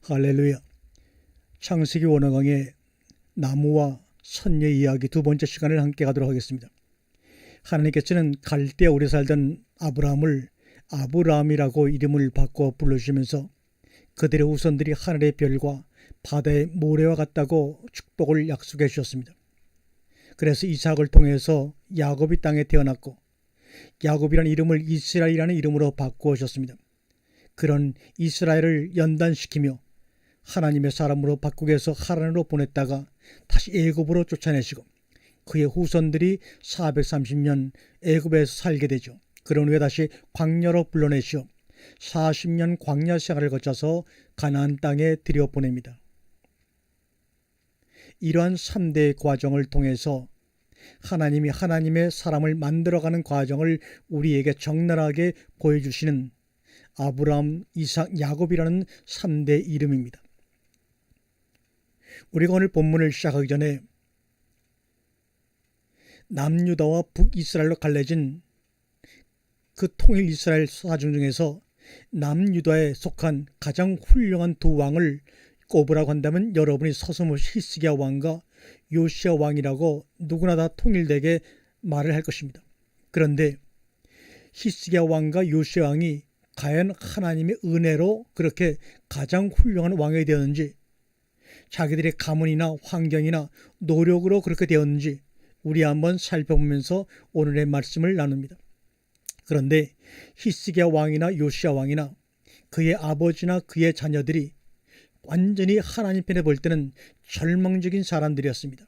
할렐루야. 창세기 원어강의 나무와 선녀 이야기 두 번째 시간을 함께 가도록 하겠습니다. 하나님께서는 갈대아 오래 살던 아브라함을 아브라함이라고 이름을 바꿔 불러주시면서 그들의 후손들이 하늘의 별과 바다의 모래와 같다고 축복을 약속해 주셨습니다. 그래서 이삭을 통해서 야곱이 땅에 태어났고 야곱이라는 이름을 이스라엘이라는 이름으로 바꾸어 주셨습니다. 그런 이스라엘을 연단시키며 하나님의 사람으로 바꾸기 위해서 하란으로 보냈다가 다시 애굽으로 쫓아내시고 그의 후손들이 430년 애굽에서 살게 되죠. 그런 후에 다시 광야로 불러내시어 40년 광야 생활을 거쳐서 가나안 땅에 들여보냅니다. 이러한 3대의 과정을 통해서 하나님이 하나님의 사람을 만들어가는 과정을 우리에게 적나라하게 보여주시는 아브라함, 이삭, 야곱이라는 3대 이름입니다. 우리가 오늘 본문을 시작하기 전에 남유다와 북이스라엘로 갈라진 그 통일 이스라엘 사중 중에서 남유다에 속한 가장 훌륭한 두 왕을 꼽으라고 한다면 여러분이 서슴없이 히스기야 왕과 요시야 왕이라고 누구나 다 통일되게 말을 할 것입니다. 그런데 히스기야 왕과 요시야 왕이 과연 하나님의 은혜로 그렇게 가장 훌륭한 왕이 되었는지, 자기들의 가문이나 환경이나 노력으로 그렇게 되었는지 우리 한번 살펴보면서 오늘의 말씀을 나눕니다. 그런데 히스기야 왕이나 요시야 왕이나 그의 아버지나 그의 자녀들이 완전히 하나님 편에 볼 때는 절망적인 사람들이었습니다.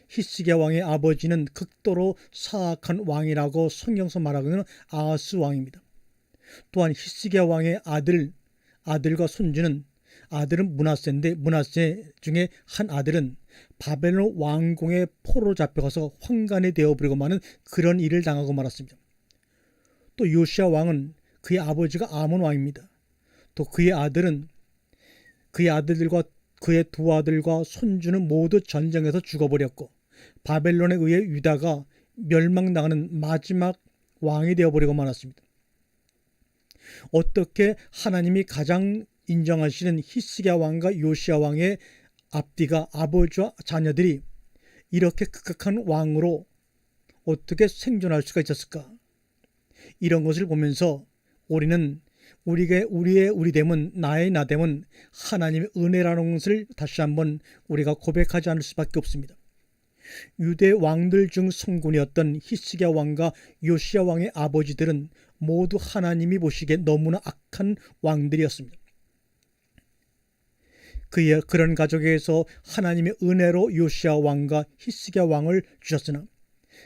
히스기야 왕의 아버지는 극도로 사악한 왕이라고 성경에서 말하고는 아하스 왕입니다. 또한 히스기야 왕의 아들과 손주는, 아들은 므낫세인데 므낫세 중에 한 아들은 바벨론 왕궁의 포로로 잡혀가서 환관이 되어버리고 마는 그런 일을 당하고 말았습니다. 또 요시야 왕은 그의 아버지가 아몬 왕입니다. 또 그의 아들들과 그의 두 아들과 손주는 모두 전쟁에서 죽어버렸고 바벨론에 의해 유다가 멸망당하는 마지막 왕이 되어버리고 말았습니다. 어떻게 하나님이 가장 인정하시는 히스기야 왕과 요시야 왕의 앞뒤가 아버지와 자녀들이 이렇게 극악한 왕으로 어떻게 생존할 수가 있었을까? 이런 것을 보면서 우리는 우리됨은, 나의 나됨은 하나님의 은혜라는 것을 다시 한번 우리가 고백하지 않을 수밖에 없습니다. 유대 왕들 중 성군이었던 히스기야 왕과 요시야 왕의 아버지들은 모두 하나님이 보시기에 너무나 악한 왕들이었습니다. 그런 가족에서 하나님의 은혜로 요시야 왕과 히스기야 왕을 주셨으나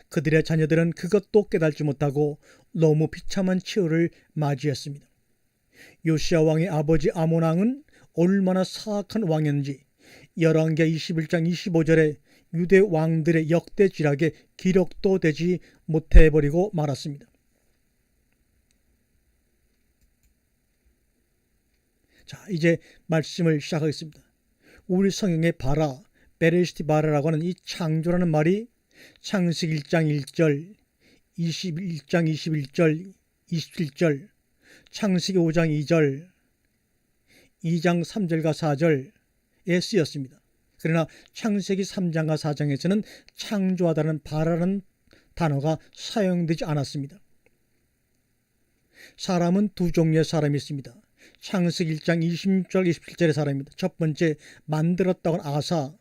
그들의 자녀들은 그것도 깨닫지 못하고 너무 비참한 치유를 맞이했습니다. 요시야 왕의 아버지 아몬 왕은 얼마나 사악한 왕이었는지 열왕기하 21장 25절에 유대 왕들의 역대 지락에 기록도 되지 못해버리고 말았습니다. 자, 이제 말씀을 시작하겠습니다. 우리 성경의 바라, 베레시티 바라라고 하는 이 창조라는 말이 창세기 1장 1절, 21장 21절, 27절, 창세기 5장 2절, 2장 3절과 4절에 쓰였습니다. 그러나 창세기 3장과 4장에서는 창조하다는 바라는 단어가 사용되지 않았습니다. 사람은 두 종류의 사람이 있습니다. 창세기 1장 26절 27절의 사람입니다. 첫 번째, 만들었다고 하는 아사,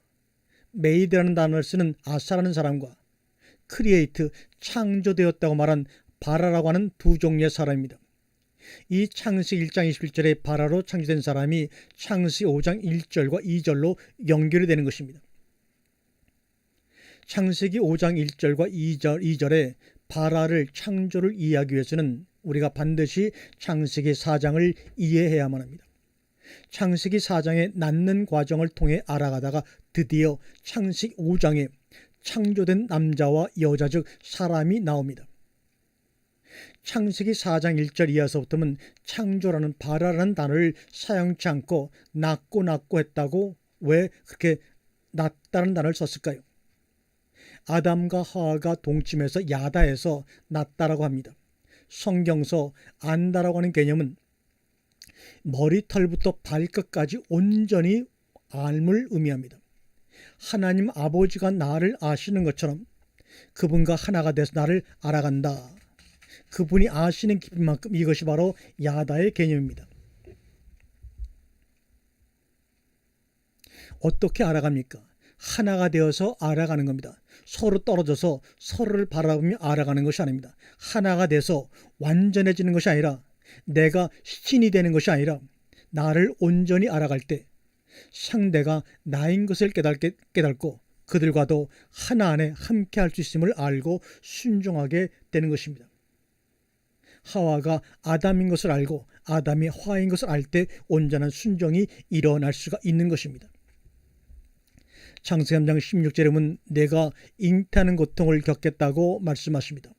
메이드라는 단어를 쓰는 아사라는 사람과 크리에이트, 창조되었다고 말한 바라라고 하는 두 종류의 사람입니다. 이 창세기 1장 21절의 바라로 창조된 사람이 창세기 5장 1절과 2절로 연결이 되는 것입니다. 창세기 5장 1절과 2절에 바라를, 창조를 이해하기 위해서는 우리가 반드시 창세기 4장을 이해해야만 합니다. 창세기 4장의 낳는 과정을 통해 알아가다가 드디어 창세기 5장에 창조된 남자와 여자 즉 사람이 나옵니다. 창세기 4장 1절 이하서부터는 창조라는 바라라는 단어를 사용치 않고 낳고 했다고 왜 그렇게 낳다는 단어를 썼을까요? 아담과 하와가 동침해서 야다해서 낳다라고 합니다. 성경서 안다라고 하는 개념은 머리털부터 발끝까지 온전히 알을 의미합니다. 하나님 아버지가 나를 아시는 것처럼 그분과 하나가 돼서 나를 알아간다. 그분이 아시는 깊이만큼 이것이 바로 야다의 개념입니다. 어떻게 알아갑니까? 하나가 되어서 알아가는 겁니다. 서로 떨어져서 서로를 바라보며 알아가는 것이 아닙니다. 하나가 돼서 완전해지는 것이 아니라, 내가 신이 되는 것이 아니라, 나를 온전히 알아갈 때 상대가 나인 것을 깨닫고 그들과도 하나 안에 함께 할 수 있음을 알고 순종하게 되는 것입니다. 하와가 아담인 것을 알고 아담이 하와인 것을 알 때 온전한 순종이 일어날 수가 있는 것입니다. 창세기 3장 16절에 보면 내가 잉태하는 고통을 겪겠다고 말씀하십니다.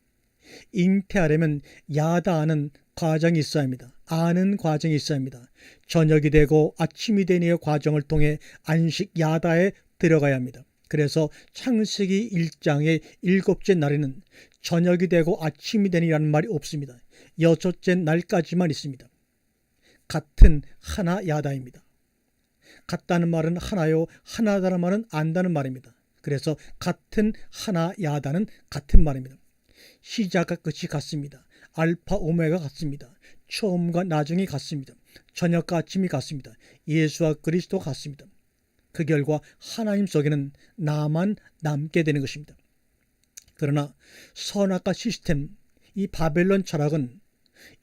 잉태하려면 야다하는 과정이 있어야 합니다. 아는 과정이 있어야 합니다. 저녁이 되고 아침이 되니의 과정을 통해 안식 야다에 들어가야 합니다. 그래서 창세기 1장의 7째 날에는 저녁이 되고 아침이 되니라는 말이 없습니다. 6째 날까지만 있습니다. 같은 하나 야다입니다. 같다는 말은 하나요, 하나다는 말은 안다는 말입니다. 그래서 같은 하나 야다는 같은 말입니다. 시작과 끝이 같습니다. 알파 오메가 같습니다. 처음과 나중이 같습니다. 저녁과 아침이 같습니다. 예수와 그리스도 같습니다. 그 결과 하나님 속에는 나만 남게 되는 것입니다. 그러나 선악과 시스템, 이 바벨론 철학은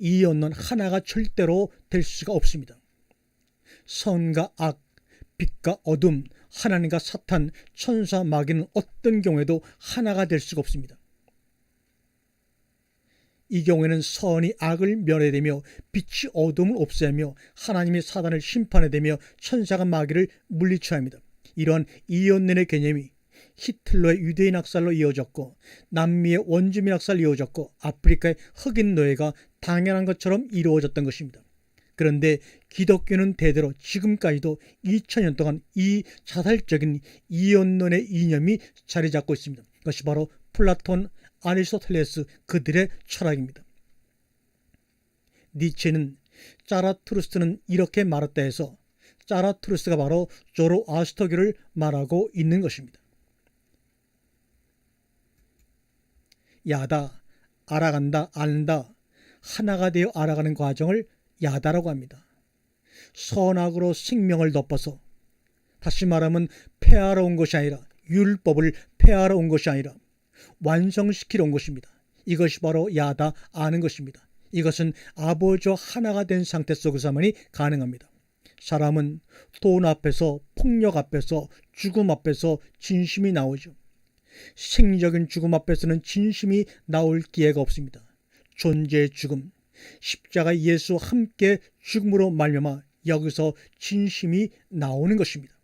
이 없는 하나가 절대로 될 수가 없습니다. 선과 악, 빛과 어둠, 하나님과 사탄, 천사, 마귀는 어떤 경우에도 하나가 될 수가 없습니다. 이 경우에는 선이 악을 멸해내며 빛이 어둠을 없애며 하나님이 사단을 심판해내며 천사가 마귀를 물리쳐야 합니다. 이러한 이언론의 개념이 히틀러의 유대인 학살로 이어졌고 남미의 원주민 학살로 이어졌고 아프리카의 흑인 노예가 당연한 것처럼 이루어졌던 것입니다. 그런데 기독교는 대대로 지금까지도 2000년 동안 이 자살적인 이언론의 이념이 자리 잡고 있습니다. 그것이 바로 플라톤, 아리스토텔레스 그들의 철학입니다. 니체는 자라투르스트는 이렇게 말했다 해서 자라투르스트가 바로 조로아스터교를 말하고 있는 것입니다. 야다, 알아간다, 안다, 하나가 되어 알아가는 과정을 야다라고 합니다. 선악으로 생명을 덮어서, 다시 말하면 폐하러 온 것이 아니라, 율법을 폐하러 온 것이 아니라 완성시키러 온 것입니다. 이것이 바로 야다, 아는 것입니다. 이것은 아버지와 하나가 된 상태 속에서만이 가능합니다. 사람은 돈 앞에서, 폭력 앞에서, 죽음 앞에서 진심이 나오죠. 생리적인 죽음 앞에서는 진심이 나올 기회가 없습니다. 존재의 죽음, 십자가 예수와 함께 죽음으로 말미암아 여기서 진심이 나오는 것입니다.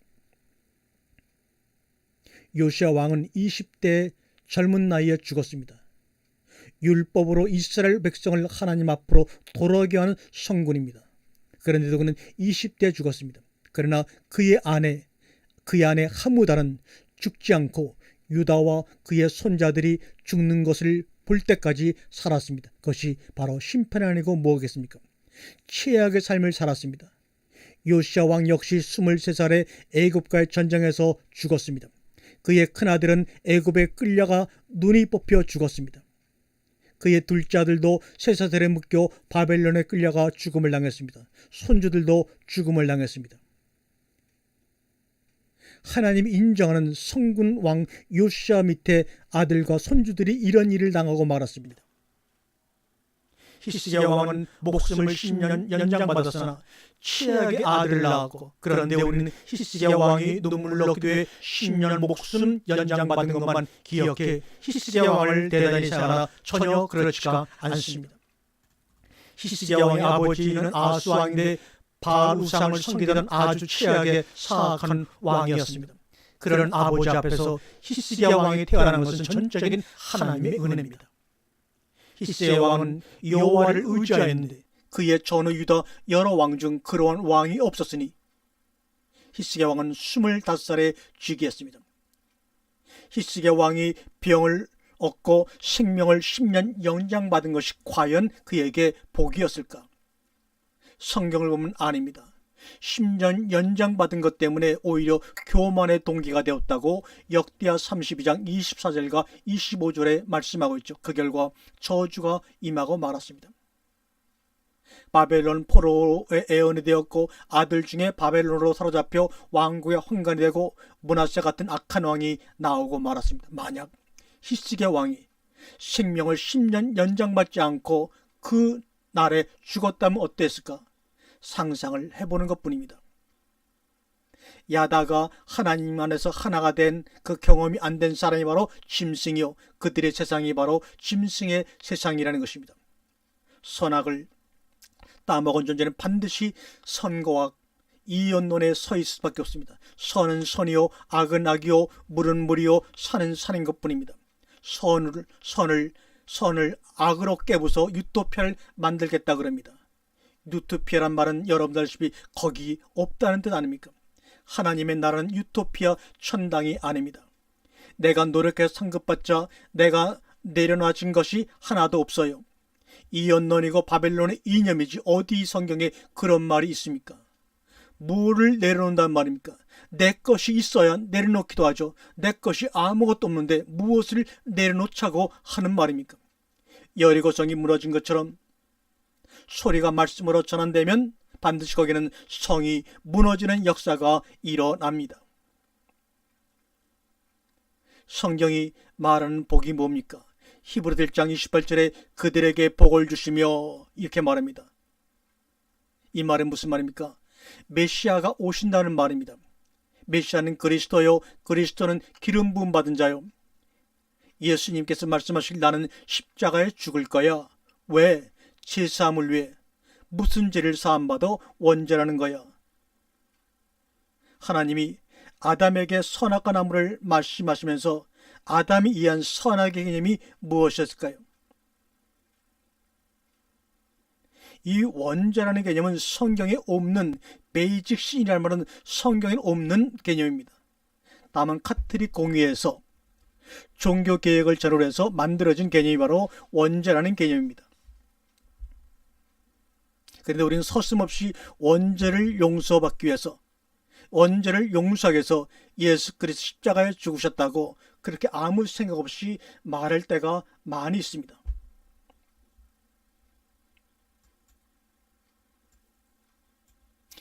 요시야 왕은 20대 젊은 나이에 죽었습니다. 율법으로 이스라엘 백성을 하나님 앞으로 돌아오게 하는 성군입니다. 그런데도 그는 20대에 죽었습니다. 그러나 그의 안에 하무다는 죽지 않고 유다와 그의 손자들이 죽는 것을 볼 때까지 살았습니다. 그것이 바로 심판이 아니고 뭐겠습니까? 최악의 삶을 살았습니다. 요시야 왕 역시 23살에 애굽과의 전쟁에서 죽었습니다. 그의 큰아들은 애굽에 끌려가 눈이 뽑혀 죽었습니다. 그의 둘째 아들도 쇠사슬에 묶여 바벨론에 끌려가 죽음을 당했습니다. 손주들도 죽음을 당했습니다. 하나님이 인정하는 성군 왕 요시야 밑에 아들과 손주들이 이런 일을 당하고 말았습니다. 히스기야 왕은 목숨을 10년 연장받았으나 최악의 아들을 낳았고, 그런데 우리는 히스기야 왕이 눈물을 흘렸기도 해 10년 목숨 연장받은 것만 기억해 히스기야 왕을 대단히 생각하나 전혀 그렇지가 않습니다. 히스기야 왕의 아버지는 아수 왕인데 바알 우상을 섬기던 아주 최악의 사악한 왕이었습니다. 그런 아버지 앞에서 히스기야 왕이 태어나는 것은 전적인 하나님의 은혜입니다. 히스기야 왕은 여호와를 의지하였는데 그의 전후 유다 여러 왕 중 그러한 왕이 없었으니 히스기야 왕은 25살에 즉위했습니다. 히스기야 왕이 병을 얻고 생명을 10년 연장받은 것이 과연 그에게 복이었을까? 성경을 보면 아닙니다. 10년 연장받은 것 때문에 오히려 교만의 동기가 되었다고 역대하 32장 24절과 25절에 말씀하고 있죠. 그 결과 저주가 임하고 말았습니다. 바벨론 포로의 애원이 되었고 아들 중에 바벨론으로 사로잡혀 왕국의 환관이 되고 므낫세 같은 악한 왕이 나오고 말았습니다. 만약 히스기야 왕이 생명을 10년 연장받지 않고 그 날에 죽었다면 어땠을까? 상상을 해보는 것뿐입니다. 야다가 하나님 안에서 하나가 된 그 경험이 안 된 사람이 바로 짐승이요, 그들의 세상이 바로 짐승의 세상이라는 것입니다. 선악을 따먹은 존재는 반드시 선과 이연론에 서 있을 수밖에 없습니다. 선은 선이요, 악은 악이요, 물은 물이요, 산은 산인 것뿐입니다. 선을 악으로 깨부숴 유토피아를 만들겠다 그럽니다. 유토피아란 말은 여러분들 아시다시피 거기 없다는 뜻 아닙니까? 하나님의 나라는 유토피아 천당이 아닙니다. 내가 노력해서 상급받자 내가 내려놔진 것이 하나도 없어요. 이언론이고 바벨론의 이념이지 어디 성경에 그런 말이 있습니까? 뭐를 내려놓는단 말입니까? 내 것이 있어야 내려놓기도 하죠. 내 것이 아무것도 없는데 무엇을 내려놓자고 하는 말입니까? 여리고성이 무너진 것처럼 소리가 말씀으로 전환되면 반드시 거기는 성이 무너지는 역사가 일어납니다. 성경이 말하는 복이 뭡니까? 히브리서 1장 28절에 그들에게 복을 주시며 이렇게 말합니다. 이 말은 무슨 말입니까? 메시아가 오신다는 말입니다. 메시아는 그리스도요, 그리스도는 기름 부음 받은 자요. 예수님께서 말씀하시길 나는 십자가에 죽을 거야. 왜? 제사함을 위해. 무슨 죄를 사함받아 원죄라는 거야. 하나님이 아담에게 선악과 나무를 말씀하시면서 아담이 이해한 선악의 개념이 무엇이었을까요? 이 원죄라는 개념은 성경에 없는 베이직 신이라는 말은 성경에 없는 개념입니다. 다만 카톨릭 공의에서 종교 개혁을 자료로 해서 만들어진 개념이 바로 원죄라는 개념입니다. 그런데 우리는 서슴없이 원죄를 용서받기 위해서, 원죄를 용서하기 위해서 예수 그리스도 십자가에 죽으셨다고 그렇게 아무 생각 없이 말할 때가 많이 있습니다.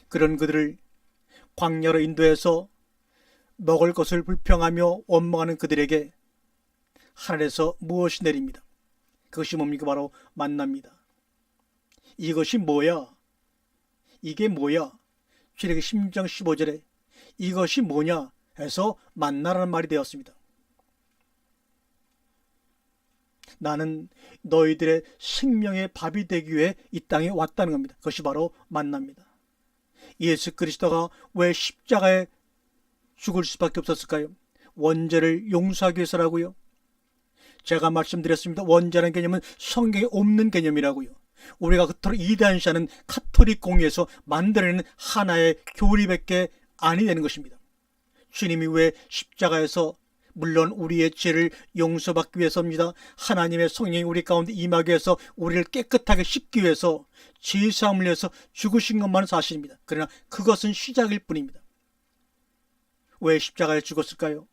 그런 그들을 광야로 인도해서 먹을 것을 불평하며 원망하는 그들에게 하늘에서 무엇이 내립니다. 그것이 뭡니까? 바로 만납니다. 이것이 뭐야? 이게 뭐야? 출애굽기 16장 15절에 이것이 뭐냐 해서 만나라는 말이 되었습니다. 나는 너희들의 생명의 밥이 되기 위해 이 땅에 왔다는 겁니다. 그것이 바로 만납니다. 예수 그리스도가 왜 십자가에 죽을 수밖에 없었을까요? 원죄를 용서하기 위해서라고요. 제가 말씀드렸습니다. 원죄라는 개념은 성경에 없는 개념이라고요. 우리가 그토록 이단시하는 카톨릭 공의에서 만들어내는 하나의 교리밖에 아니 되는 것입니다. 주님이 왜 십자가에서 물론 우리의 죄를 용서받기 위해서입니다. 하나님의 성령이 우리 가운데 임하기 위해서 우리를 깨끗하게 씻기 위해서 제사함을 위해서 죽으신 것만은 사실입니다. 그러나 그것은 시작일 뿐입니다. 왜 십자가에 죽었을까요?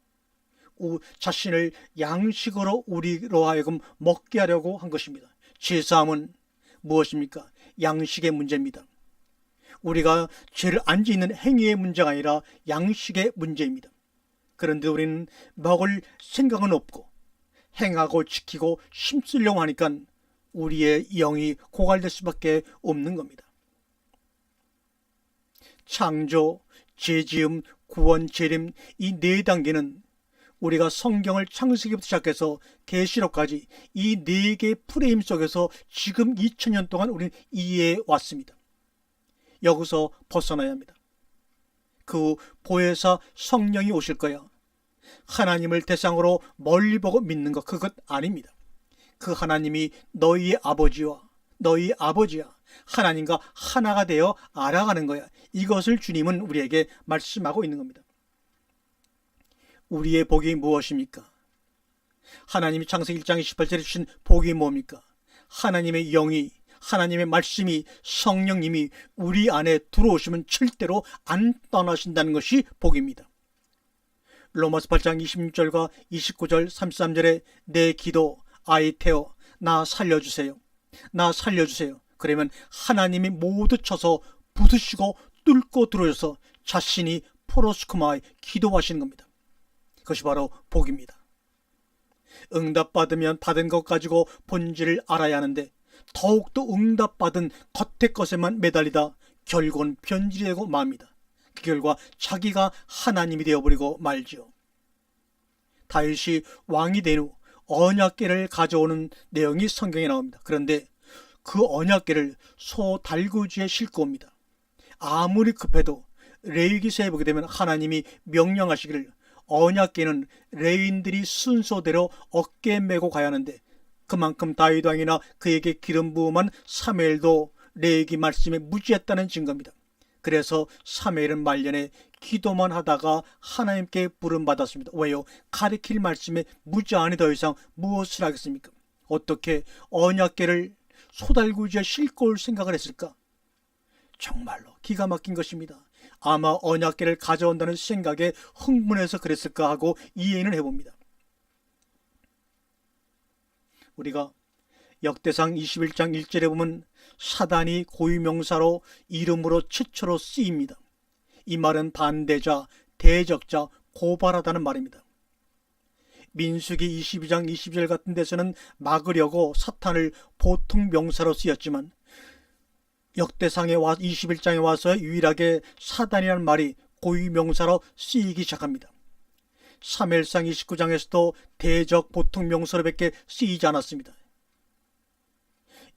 자신을 양식으로 우리로 하여금 먹게 하려고 한 것입니다. 제사함은 무엇입니까? 양식의 문제입니다. 우리가 죄를 안 짓는 행위의 문제가 아니라 양식의 문제입니다. 그런데 우리는 먹을 생각은 없고 행하고 지키고 힘쓰려고 하니까 우리의 영이 고갈될 수밖에 없는 겁니다. 창조, 재지음, 구원, 재림 이 네 단계는 우리가 성경을 창세기부터 시작해서 계시록까지 이 네 개의 프레임 속에서 지금 2000년 동안 우리는 이해해 왔습니다. 여기서 벗어나야 합니다. 그 보혜사 성령이 오실 거야. 하나님을 대상으로 멀리 보고 믿는 것 그것 아닙니다. 그 하나님이 너희의 아버지와 너희 아버지야. 하나님과 하나가 되어 알아가는 거야. 이것을 주님은 우리에게 말씀하고 있는 겁니다. 우리의 복이 무엇입니까? 하나님이 창세기 1장 28절에 주신 복이 뭡니까? 하나님의 영이 하나님의 말씀이, 성령님이 우리 안에 들어오시면 절대로 안 떠나신다는 것이 복입니다. 로마서 8장 26절과 29절 33절에 내 기도 아이테오, 나 살려주세요, 나 살려주세요. 그러면 하나님이 모두 쳐서 부수시고 뚫고 들어오셔서 자신이 포로스쿠마에 기도하시는 겁니다. 그것이 바로 복입니다. 응답받으면 받은 것 가지고 본질을 알아야 하는데 더욱더 응답받은 겉의 것에만 매달리다 결국은 변질이 되고 맙니다. 그 결과 자기가 하나님이 되어버리고 말지요. 다윗이 왕이 된 후 언약궤를 가져오는 내용이 성경에 나옵니다. 그런데 그 언약궤를 소 달구지에 싣고 옵니다. 아무리 급해도 레위기서에 보게 되면 하나님이 명령하시기를 언약궤는 레위인들이 순서대로 어깨에 메고 가야 하는데, 그만큼 다윗 왕이나 그에게 기름 부음한 사무엘도 레위기 말씀에 무지했다는 증거입니다. 그래서 사무엘은 말년에 기도만 하다가 하나님께 부름받았습니다. 왜요? 가리킬 말씀에 무지하니 더 이상 무엇을 하겠습니까? 어떻게 언약궤를 소달구지에 싣고 올 생각을 했을까? 정말로 기가 막힌 것입니다. 아마 언약궤를 가져온다는 생각에 흥분해서 그랬을까 하고 이해는 해봅니다. 우리가 역대상 21장 1절에 보면 사단이 고유명사로 이름으로 최초로 쓰입니다. 이 말은 반대자, 대적자, 고발하다는 말입니다. 민수기 22장 20절 같은 데서는 막으려고 사탄을 보통 명사로 쓰였지만 역대상에 21장에 와서 유일하게 사단이라는 말이 고유명사로 쓰이기 시작합니다. 사무엘상 29장에서도 대적 보통 명사로밖에 쓰이지 않았습니다.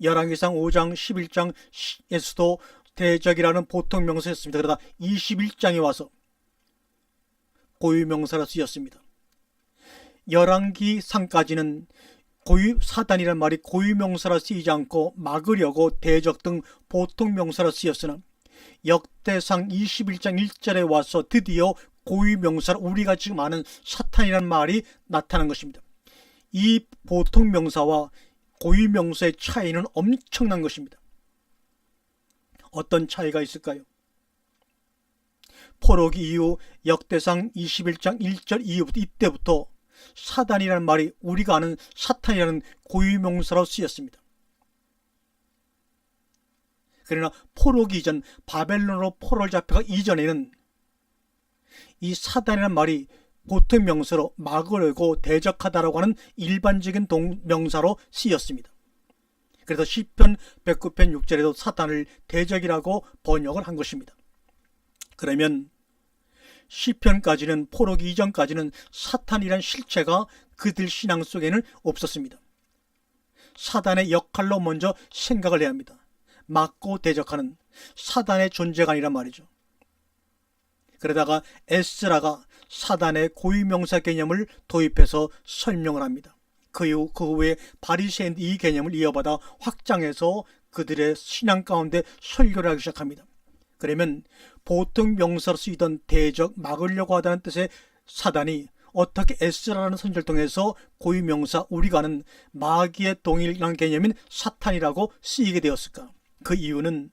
열왕기상 5장 11장에서도 대적이라는 보통 명사였습니다. 그러다 21장에 와서 고유명사로 쓰였습니다. 열왕기상까지는 사단이라는 말이 고유명사로 쓰이지 않고 막으려고 대적 등 보통 명사로 쓰였으나 역대상 21장 1절에 와서 드디어 고유명사로 우리가 지금 아는 사탄이라는 말이 나타난 것입니다. 이 보통 명사와 고유명사의 차이는 엄청난 것입니다. 어떤 차이가 있을까요? 포로기 이후 역대상 21장 1절 이후부터 이때부터 사단이라는 말이 우리가 아는 사탄이라는 고유명사로 쓰였습니다. 그러나 포로기 이전, 바벨론으로 포로를 잡혀가 이전에는 이 사단이라는 말이 보통 명사로 막으려고 대적하다라고 하는 일반적인 명사로 쓰였습니다. 그래서 시편 109편 6절에도 사탄을 대적이라고 번역을 한 것입니다. 그러면 시편까지는, 포로기 이전까지는 사탄이란 실체가 그들 신앙 속에는 없었습니다. 사단의 역할로 먼저 생각을 해야 합니다. 막고 대적하는 사단의 존재가 아니란 말이죠. 그러다가 에스라가 사단의 고유명사 개념을 도입해서 설명을 합니다. 그 후에 바리새인들이 이 개념을 이어받아 확장해서 그들의 신앙 가운데 설교를 하기 시작합니다. 그러면 보통 명사로 쓰이던 대적, 막으려고 하다는 뜻의 사단이 어떻게 에스라라는 선지자를 통해서 고유명사, 우리가 아는 마귀의 동일한 개념인 사탄이라고 쓰이게 되었을까? 그 이유는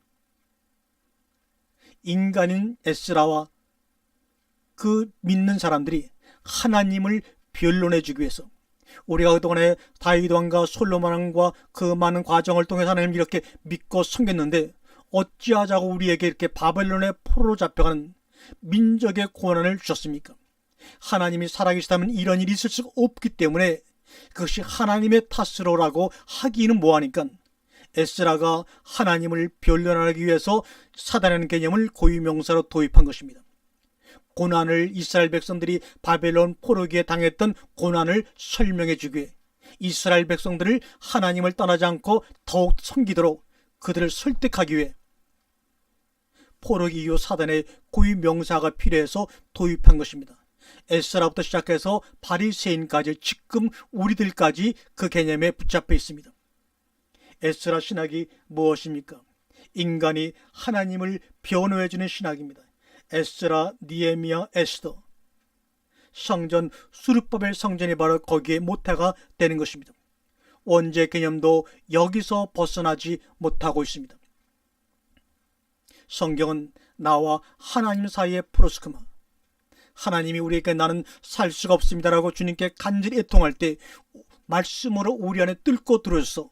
인간인 에스라와 그 믿는 사람들이 하나님을 변론해 주기 위해서, 우리가 그동안에 다윗 왕과 솔로몬 왕과 그 많은 과정을 통해서 하나님을 이렇게 믿고 섬겼는데 어찌하자고 우리에게 이렇게 바벨론의 포로로 잡혀가는 민족의 고난을 주셨습니까? 하나님이 살아계시다면 이런 일이 있을 수가 없기 때문에 그것이 하나님의 탓으로라고 하기는 뭐하니까 에스라가 하나님을 변론하기 위해서 사단이라는 개념을 고유명사로 도입한 것입니다. 고난을, 이스라엘 백성들이 바벨론 포로기에 당했던 고난을 설명해 주기 위해, 이스라엘 백성들을 하나님을 떠나지 않고 더욱 섬기도록 그들을 설득하기 위해 포로기 이후 사단의 고유명사가 필요해서 도입한 것입니다. 에스라부터 시작해서 바리새인까지, 지금 우리들까지 그 개념에 붙잡혀 있습니다. 에스라 신학이 무엇입니까? 인간이 하나님을 변호해주는 신학입니다. 에스라, 니에미야, 에스더, 성전, 수르바벨 성전이 바로 거기에 모태가 되는 것입니다. 원죄 개념도 여기서 벗어나지 못하고 있습니다. 성경은 나와 하나님 사이의 프로스크마, 하나님이 우리에게 나는 살 수가 없습니다라고 주님께 간절히 애통할 때 말씀으로 우리 안에 뚫고 들어서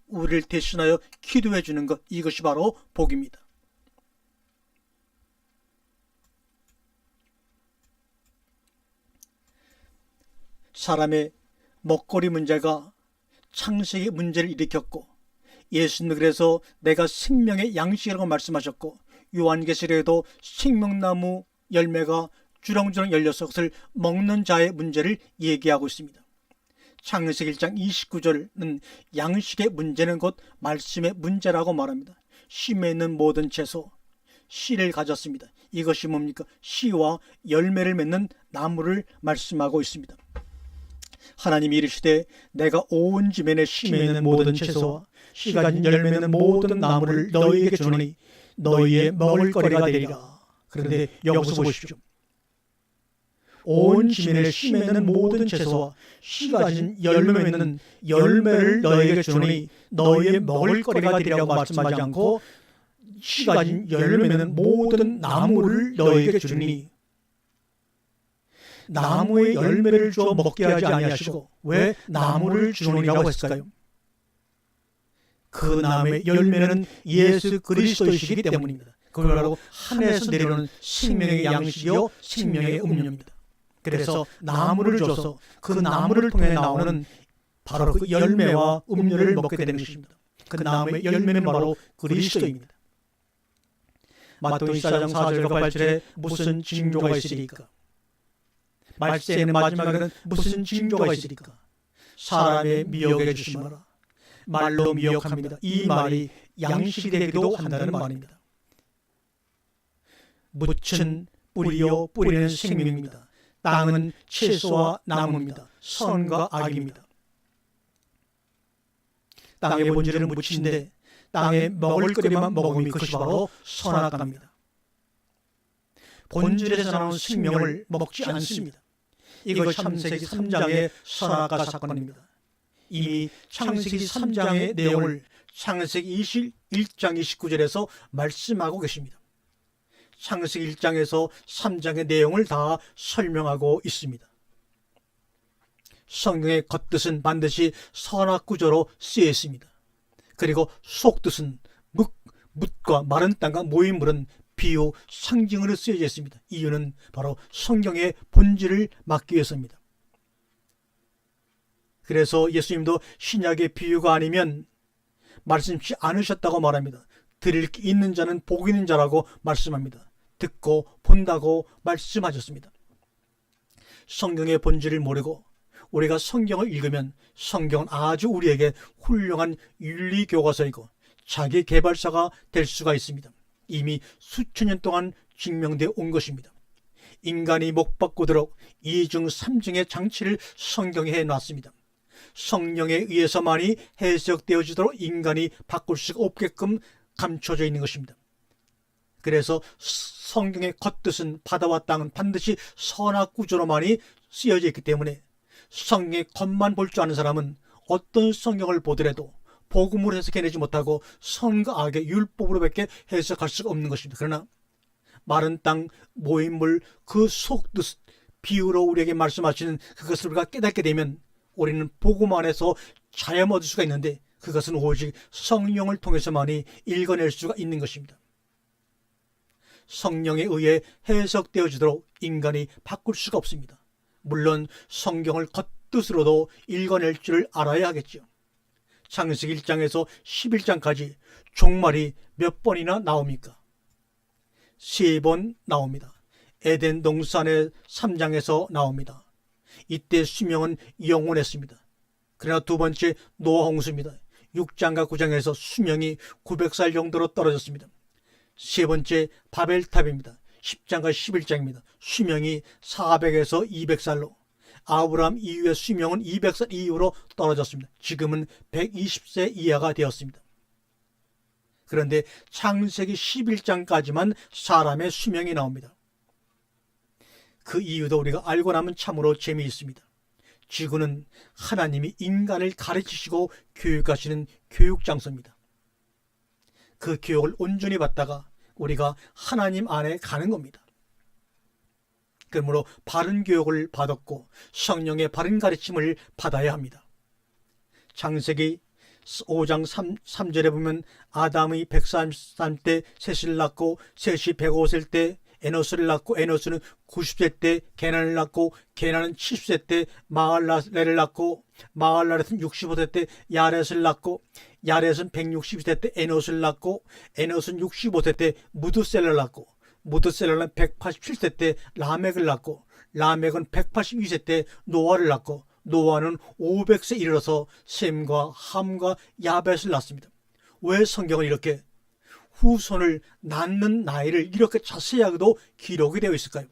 우리를 대신하여 기도해 주는 것, 이것이 바로 복입니다. 사람의 먹거리 문제가 창세기 문제를 일으켰고, 예수님은 그래서 내가 생명의 양식이라고 말씀하셨고, 요한계시록에도 생명나무 열매가 주렁주렁 열려서 그것을 먹는 자의 문제를 얘기하고 있습니다. 창세기 1장 29절은 양식의 문제는 곧 말씀의 문제라고 말합니다. 심에 있는 모든 채소, 씨를 가졌습니다. 이것이 뭡니까? 씨와 열매를 맺는 나무를 말씀하고 있습니다. 하나님이 이르시되 내가 온 지면에 심에 있는 모든 채소와 씨가 가진 열매 맺는 모든 나무를 너희에게 주노니 너희의 먹을 거리가 되리라. 그런데 여기서 보십시오. 온 지면에 심에 있는 모든 채소와 씨가 가진 열매 맺는 열매를 너희에게 주노니 너희의 먹을 거리가 되리라고 말씀하지 않고 씨가 가진 열매 맺는 모든 나무를 너희에게 주니, 나무의 열매를 주어 먹게 하지 아니하시고 왜 나무를 주노니라고 했을까요? 그 나무의 열매는 예수 그리스도이시기 때문입니다. 그걸 바로 하늘에서 내려오는 생명의 양식이요 생명의 음료입니다. 그래서 나무를 줘서 그 나무를 통해 나오는 바로 그 열매와 음료를 먹게 되는 것입니다. 그 나무의 열매는 바로 그리스도입니다. 마태복음 24장 4절과 8절에 무슨 징조가 있으리까? 말세에는 마지막에는 무슨 징조가 있으리까? 사람의 미혹에 조심하라. 말로 미혹합니다. 이 말이 양식이 되기도 한다는 말입니다. 묻힌 뿌리요 뿌리는 생명입니다. 땅은 채소와 나무입니다. 선과 악입니다. 땅의 본질을 묻힌데 땅에 먹을 거리만 먹으면 그것이 바로 선악과입니다. 본질에서 나오는 생명을 먹지 않습니다. 이거 창세기 3장의 선악과 사건입니다. 이미 창세기 3장의 내용을 창세기 21장 29절에서 말씀하고 계십니다. 창세기 1장에서 3장의 내용을 다 설명하고 있습니다. 성경의 겉뜻은 반드시 선악구조로 쓰여 있습니다. 그리고 속뜻은 묻과 마른 땅과 모인 물은 비유, 상징으로 쓰여져 있습니다. 이유는 바로 성경의 본질을 막기 위해서입니다. 그래서 예수님도 신약의 비유가 아니면 말씀치 않으셨다고 말합니다. 들을 게 있는 자는 복 있는 자라고 말씀합니다. 듣고 본다고 말씀하셨습니다. 성경의 본질을 모르고 우리가 성경을 읽으면 성경은 아주 우리에게 훌륭한 윤리교과서이고 자기 개발서가 될 수가 있습니다. 이미 수천 년 동안 증명되어 온 것입니다. 인간이 못 바꾸도록 2중 3중의 장치를 성경에 해놨습니다. 성령에 의해서만이 해석되어지도록 인간이 바꿀 수가 없게끔 감춰져 있는 것입니다. 그래서 성경의 겉뜻은 바다와 땅은 반드시 선악구조로만이 쓰여져 있기 때문에 성경의 겉만 볼 줄 아는 사람은 어떤 성경을 보더라도 복음으로 해석해내지 못하고 선과 악의 율법으로밖에 해석할 수가 없는 것입니다. 그러나 마른 땅, 모인 물, 그 속뜻, 비유로 우리에게 말씀하시는 그것을 우리가 깨닫게 되면 우리는 복음 안에서 자유 얻을 수가 있는데 그것은 오직 성령을 통해서만이 읽어낼 수가 있는 것입니다. 성령에 의해 해석되어지도록 인간이 바꿀 수가 없습니다. 물론 성경을 겉뜻으로도 읽어낼 줄을 알아야 하겠죠. 창세기 1장에서 11장까지 종말이 몇 번이나 나옵니까? 3번 나옵니다. 에덴 동산의 3장에서 나옵니다. 이때 수명은 영원했습니다. 그러나 두 번째 노아 홍수입니다. 6장과 9장에서 수명이 900살 정도로 떨어졌습니다. 세 번째 바벨탑입니다. 10장과 11장입니다. 수명이 400에서 200살로, 아브라함 이후의 수명은 200살 이후로 떨어졌습니다. 지금은 120세 이하가 되었습니다. 그런데 창세기 11장까지만 사람의 수명이 나옵니다. 그 이유도 우리가 알고 나면 참으로 재미있습니다. 지구는 하나님이 인간을 가르치시고 교육하시는 교육장소입니다. 그 교육을 온전히 받다가 우리가 하나님 안에 가는 겁니다. 그러므로 바른 교육을 받았고 성령의 바른 가르침을 받아야 합니다. 창세기 5장 3절에 보면 아담이 133때 셋을 낳고 셋이 105세 때 에노스를 낳고 에노스는 90세 때 게난을 낳고 게난은 70세 때 마할랄레를 낳고 마할랄렛은 65세 때 야렛을 낳고 야렛은 160세 때 에노스를 낳고 에노스는 65세 때 무드셀라를 낳고 무드셀라는 187세 때 라멕을 낳고 라멕은 182세 때 노아를 낳고 노아는 500세 이르러서 셈과 함과 야벳을 낳습니다. 왜 성경은 이렇게 후손을 낳는 나이를 이렇게 자세하게도 기록이 되어 있을까요?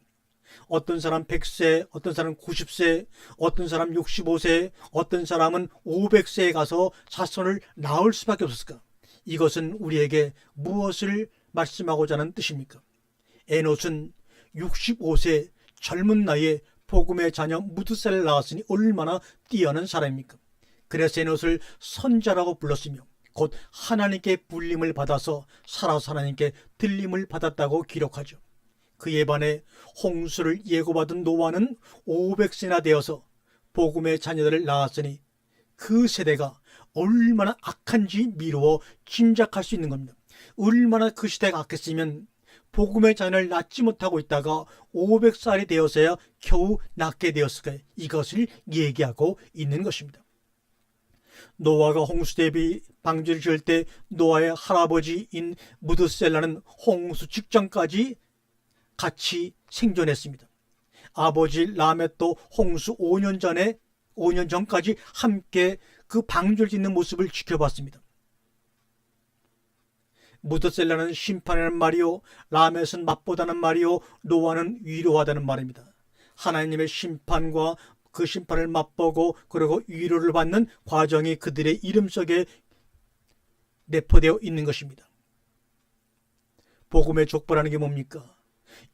어떤 사람 100세, 어떤 사람 90세, 어떤 사람 65세, 어떤 사람은 500세에 가서 자손을 낳을 수밖에 없었을까? 이것은 우리에게 무엇을 말씀하고자 하는 뜻입니까? 에노스는 65세 젊은 나이에 복음의 자녀 무드셀을 낳았으니 얼마나 뛰어난 사람입니까? 그래서 에노스를 선자라고 불렀으며 곧 하나님께 불림을 받아서 살아서 하나님께 들림을 받았다고 기록하죠. 그에 반해 홍수를 예고받은 노아는 500세나 되어서 복음의 자녀들을 낳았으니 그 세대가 얼마나 악한지 미루어 짐작할 수 있는 겁니다. 얼마나 그 시대가 악했으면 복음의 자녀를 낳지 못하고 있다가 500살이 되어서야 겨우 낳게 되었을까요? 이것을 얘기하고 있는 것입니다. 노아가 홍수 대비 방주를 지을 때 노아의 할아버지인 무드셀라는 홍수 직전까지 같이 생존했습니다. 아버지 라멧도 홍수 5년 전까지 함께 그 방주를 짓는 모습을 지켜봤습니다. 무드셀라는 심판하는 말이요, 라멧은 맛보다는 말이요, 노아는 위로하다는 말입니다. 하나님의 심판과 그 심판을 맛보고 그리고 위로를 받는 과정이 그들의 이름 속에 내포되어 있는 것입니다. 복음의 족보라는 게 뭡니까?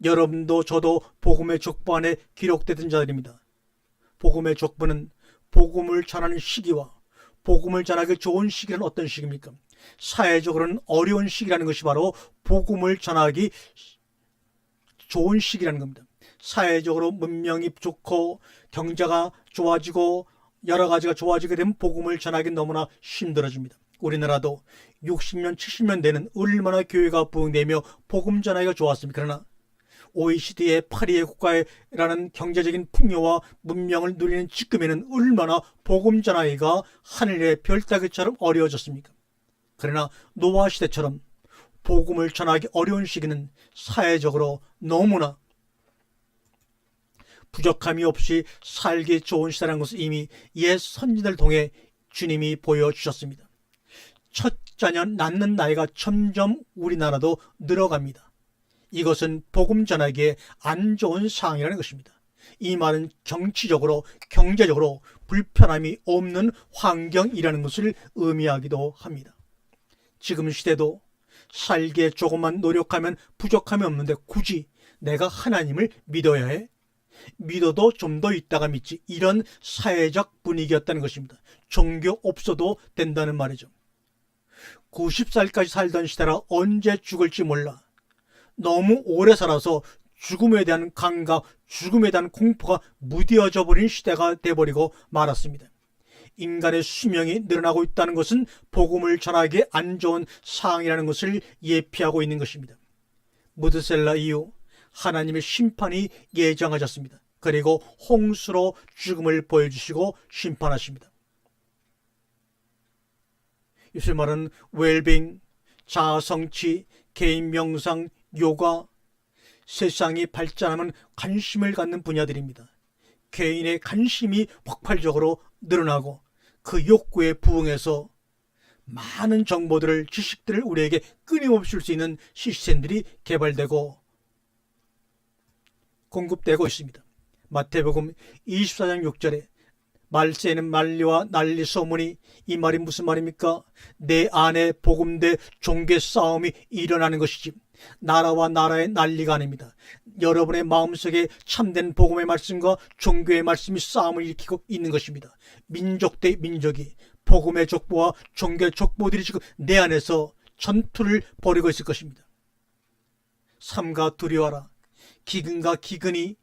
여러분도 저도 복음의 족보 안에 기록되던 자들입니다. 복음의 족보는 복음을 전하는 시기와 복음을 전하기 좋은 시기는 어떤 시기입니까? 사회적으로는 어려운 시기라는 것이 바로 복음을 전하기 좋은 시기라는 겁니다. 사회적으로 문명이 좋고 경제가 좋아지고 여러 가지가 좋아지게 되면 복음을 전하기 너무나 힘들어집니다. 우리나라도 60년, 70년 되는 얼마나 교회가 부흥되며 복음 전하기가 좋았습니다. 그러나 OECD의 8위의 국가라는 경제적인 풍요와 문명을 누리는 지금에는 얼마나 복음 전하기가 하늘의 별 따기처럼 어려워졌습니까? 그러나 노아 시대처럼 복음을 전하기 어려운 시기는 사회적으로 너무나 부족함이 없이 살기 좋은 시대라는 것을 이미 옛 선지자를 통해 주님이 보여주셨습니다. 첫 자녀 낳는 나이가 점점 우리나라도 늘어갑니다. 이것은 복음 전하기에 안 좋은 상황이라는 것입니다. 이 말은 정치적으로 경제적으로 불편함이 없는 환경이라는 것을 의미하기도 합니다. 지금 시대도 살기에 조금만 노력하면 부족함이 없는데 굳이 내가 하나님을 믿어야 해? 믿어도 좀 더 있다가 믿지, 이런 사회적 분위기였다는 것입니다. 종교 없어도 된다는 말이죠. 90살까지 살던 시대라 언제 죽을지 몰라. 너무 오래 살아서 죽음에 대한 감각, 죽음에 대한 공포가 무뎌져 버린 시대가 돼버리고 말았습니다. 인간의 수명이 늘어나고 있다는 것은 복음을 전하기에 안 좋은 상황이라는 것을 예피하고 있는 것입니다. 무드셀라 이후 하나님의 심판이 예정하셨습니다. 그리고 홍수로 죽음을 보여주시고 심판하십니다. 요새 말은 웰빙, 자아성취, 개인 명상, 요가, 세상이 발전하면 관심을 갖는 분야들입니다. 개인의 관심이 폭발적으로 늘어나고 그 욕구에 부응해서 많은 정보들을, 지식들을 우리에게 끊임없이 줄 수 있는 시스템들이 개발되고 공급되고 있습니다. 마태복음 24장 6절에 말세에는 만리와 난리 소문이, 이 말이 무슨 말입니까? 내 안에 복음대 종교 싸움이 일어나는 것이지 나라와 나라의 난리가 아닙니다. 여러분의 마음속에 참된 복음의 말씀과 종교의 말씀이 싸움을 일으키고 있는 것입니다. 민족 대 민족이 복음의 족보와 종교의 족보들이 지금 내 안에서 전투를 벌이고 있을 것입니다. 삼가 두려워라. 기근과 기근이,